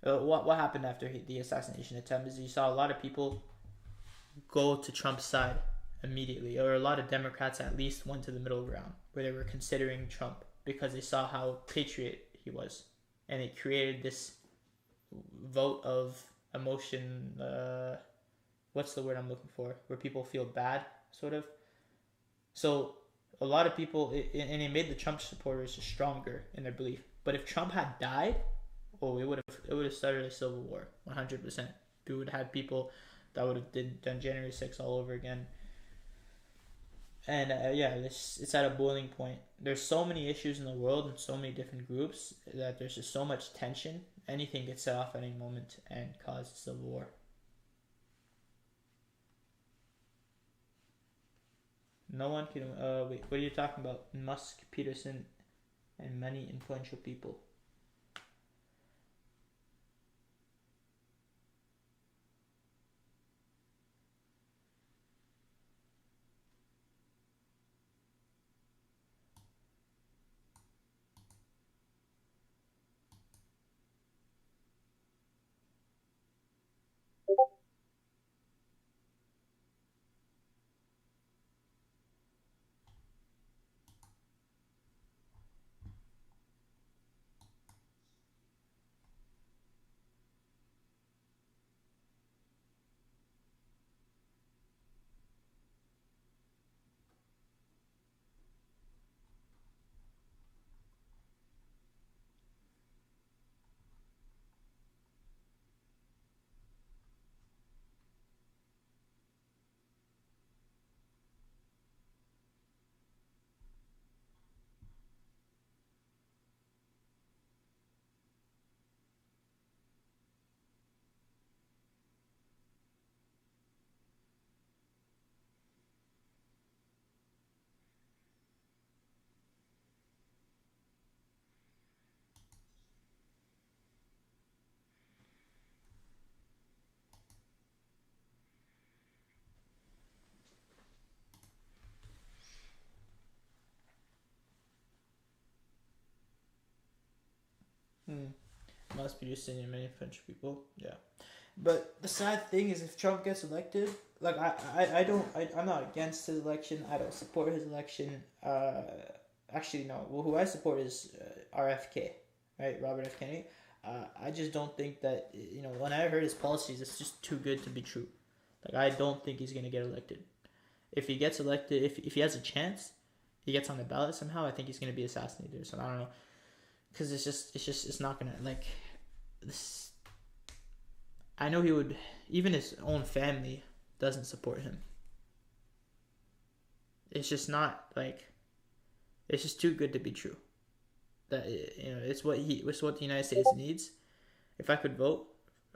what happened after the assassination attempt is you saw a lot of people go to Trump's side immediately, or a lot of Democrats at least went to the middle ground where they were considering Trump because they saw how patriot he was, and it created this vote of emotion. What's the word I'm looking for? Where people feel bad, sort of. So a lot of people, and it made the Trump supporters stronger in their belief. But if Trump had died, it would have started a civil war, 100%. We would have had people that would have done January 6th all over again. And it's at a boiling point. There's so many issues in the world and so many different groups that there's just so much tension. Anything gets set off at any moment and cause a civil war. No one can. Wait, what are you talking about? Musk, Peterson, and many influential people. Must be just sending many French people. Yeah. But the sad thing is, if Trump gets elected, like I'm not against his election. I don't support his election. Actually no. Well, who I support is RFK, right? Robert F. Kennedy. I just don't think that when I heard his policies, it's just too good to be true. Like I don't think he's gonna get elected. If he gets elected, if he has a chance, he gets on the ballot somehow. I think he's gonna be assassinated or something. I don't know, because it's not gonna like this. I know he would. Even his own family doesn't support him. It's just not like. It's just too good to be true. That it's what the United States needs. If I could vote,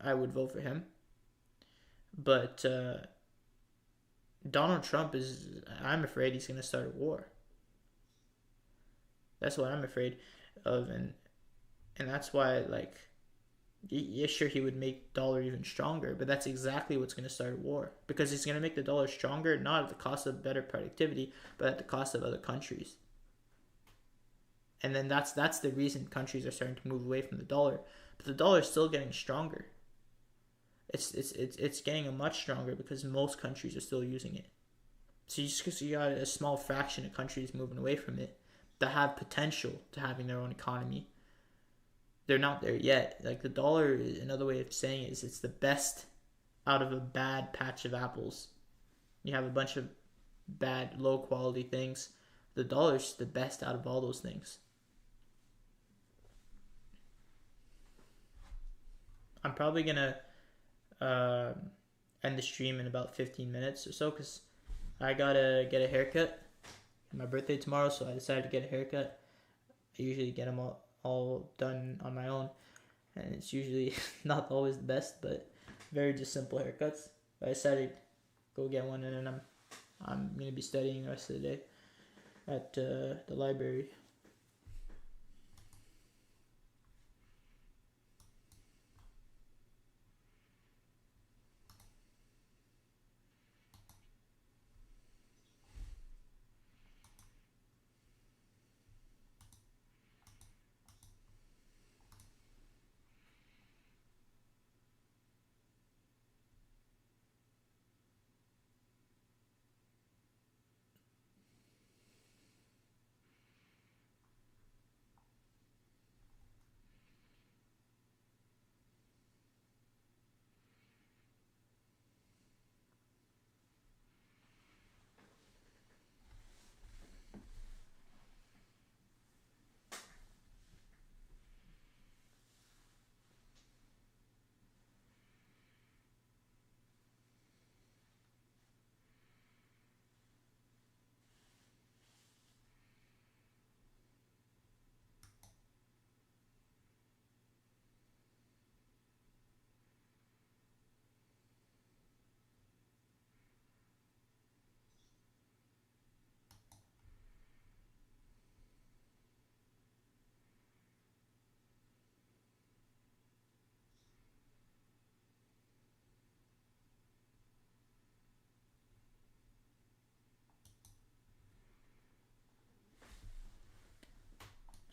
I would vote for him. But Donald Trump is. I'm afraid he's gonna start a war. That's what I'm afraid of, and that's why like. Yeah, sure, he would make dollar even stronger, but that's exactly what's going to start a war, because he's going to make the dollar stronger, not at the cost of better productivity, but at the cost of other countries. And then that's the reason countries are starting to move away from the dollar, but the dollar is still getting stronger. It's getting much stronger because most countries are still using it. So you got a small fraction of countries moving away from it that have potential to having their own economy. They're not there yet. Like the dollar, another way of saying it is it's the best out of a bad patch of apples. You have a bunch of bad, low quality things. The dollar's the best out of all those things. I'm probably gonna end the stream in about 15 minutes or so, because I gotta get a haircut. My birthday tomorrow, so I decided to get a haircut. I usually get them all done on my own, and it's usually not always the best, but very just simple haircuts. But I decided to go get one, and then I'm gonna be studying the rest of the day at the library.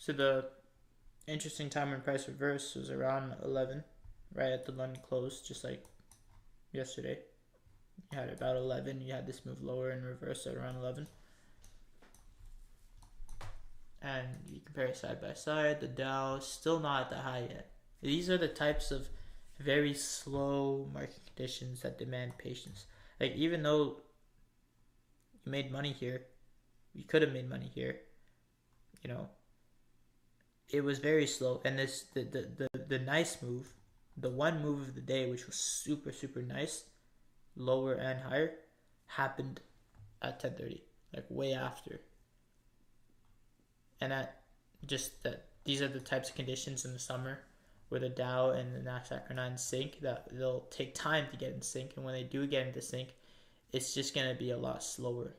So the interesting time when price reversed was around 11, right at the London close, just like yesterday. You had about 11, you had this move lower and reverse at around 11. And you compare it side by side, the Dow is still not at the high yet. These are the types of very slow market conditions that demand patience. Like even though you made money here, you could have made money here, it was very slow. And this the nice move, the one move of the day, which was super super nice, lower and higher, happened at 10:30, like way after. And these are the types of conditions in the summer where the Dow and the Nasdaq are not in sync, that they'll take time to get in sync, and when they do get into sync, it's just going to be a lot slower.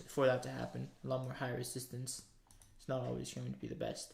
For that to happen, a lot more high resistance. It's not always going to be the best.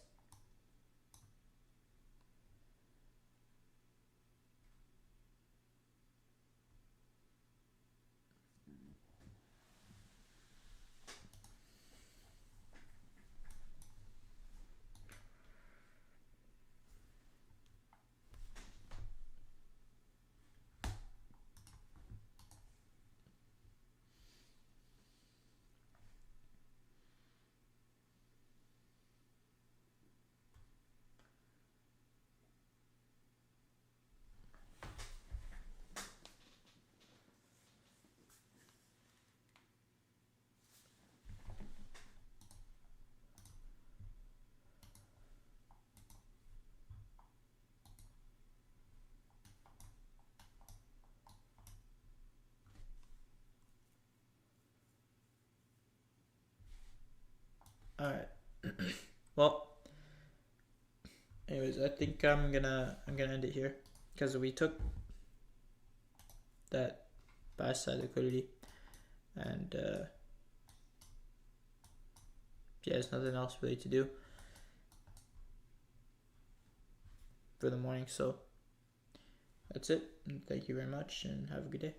Alright. Well, anyways, I think I'm gonna end it here because we took that buy side liquidity, and yeah, there's nothing else really to do for the morning. So that's it. Thank you very much and have a good day.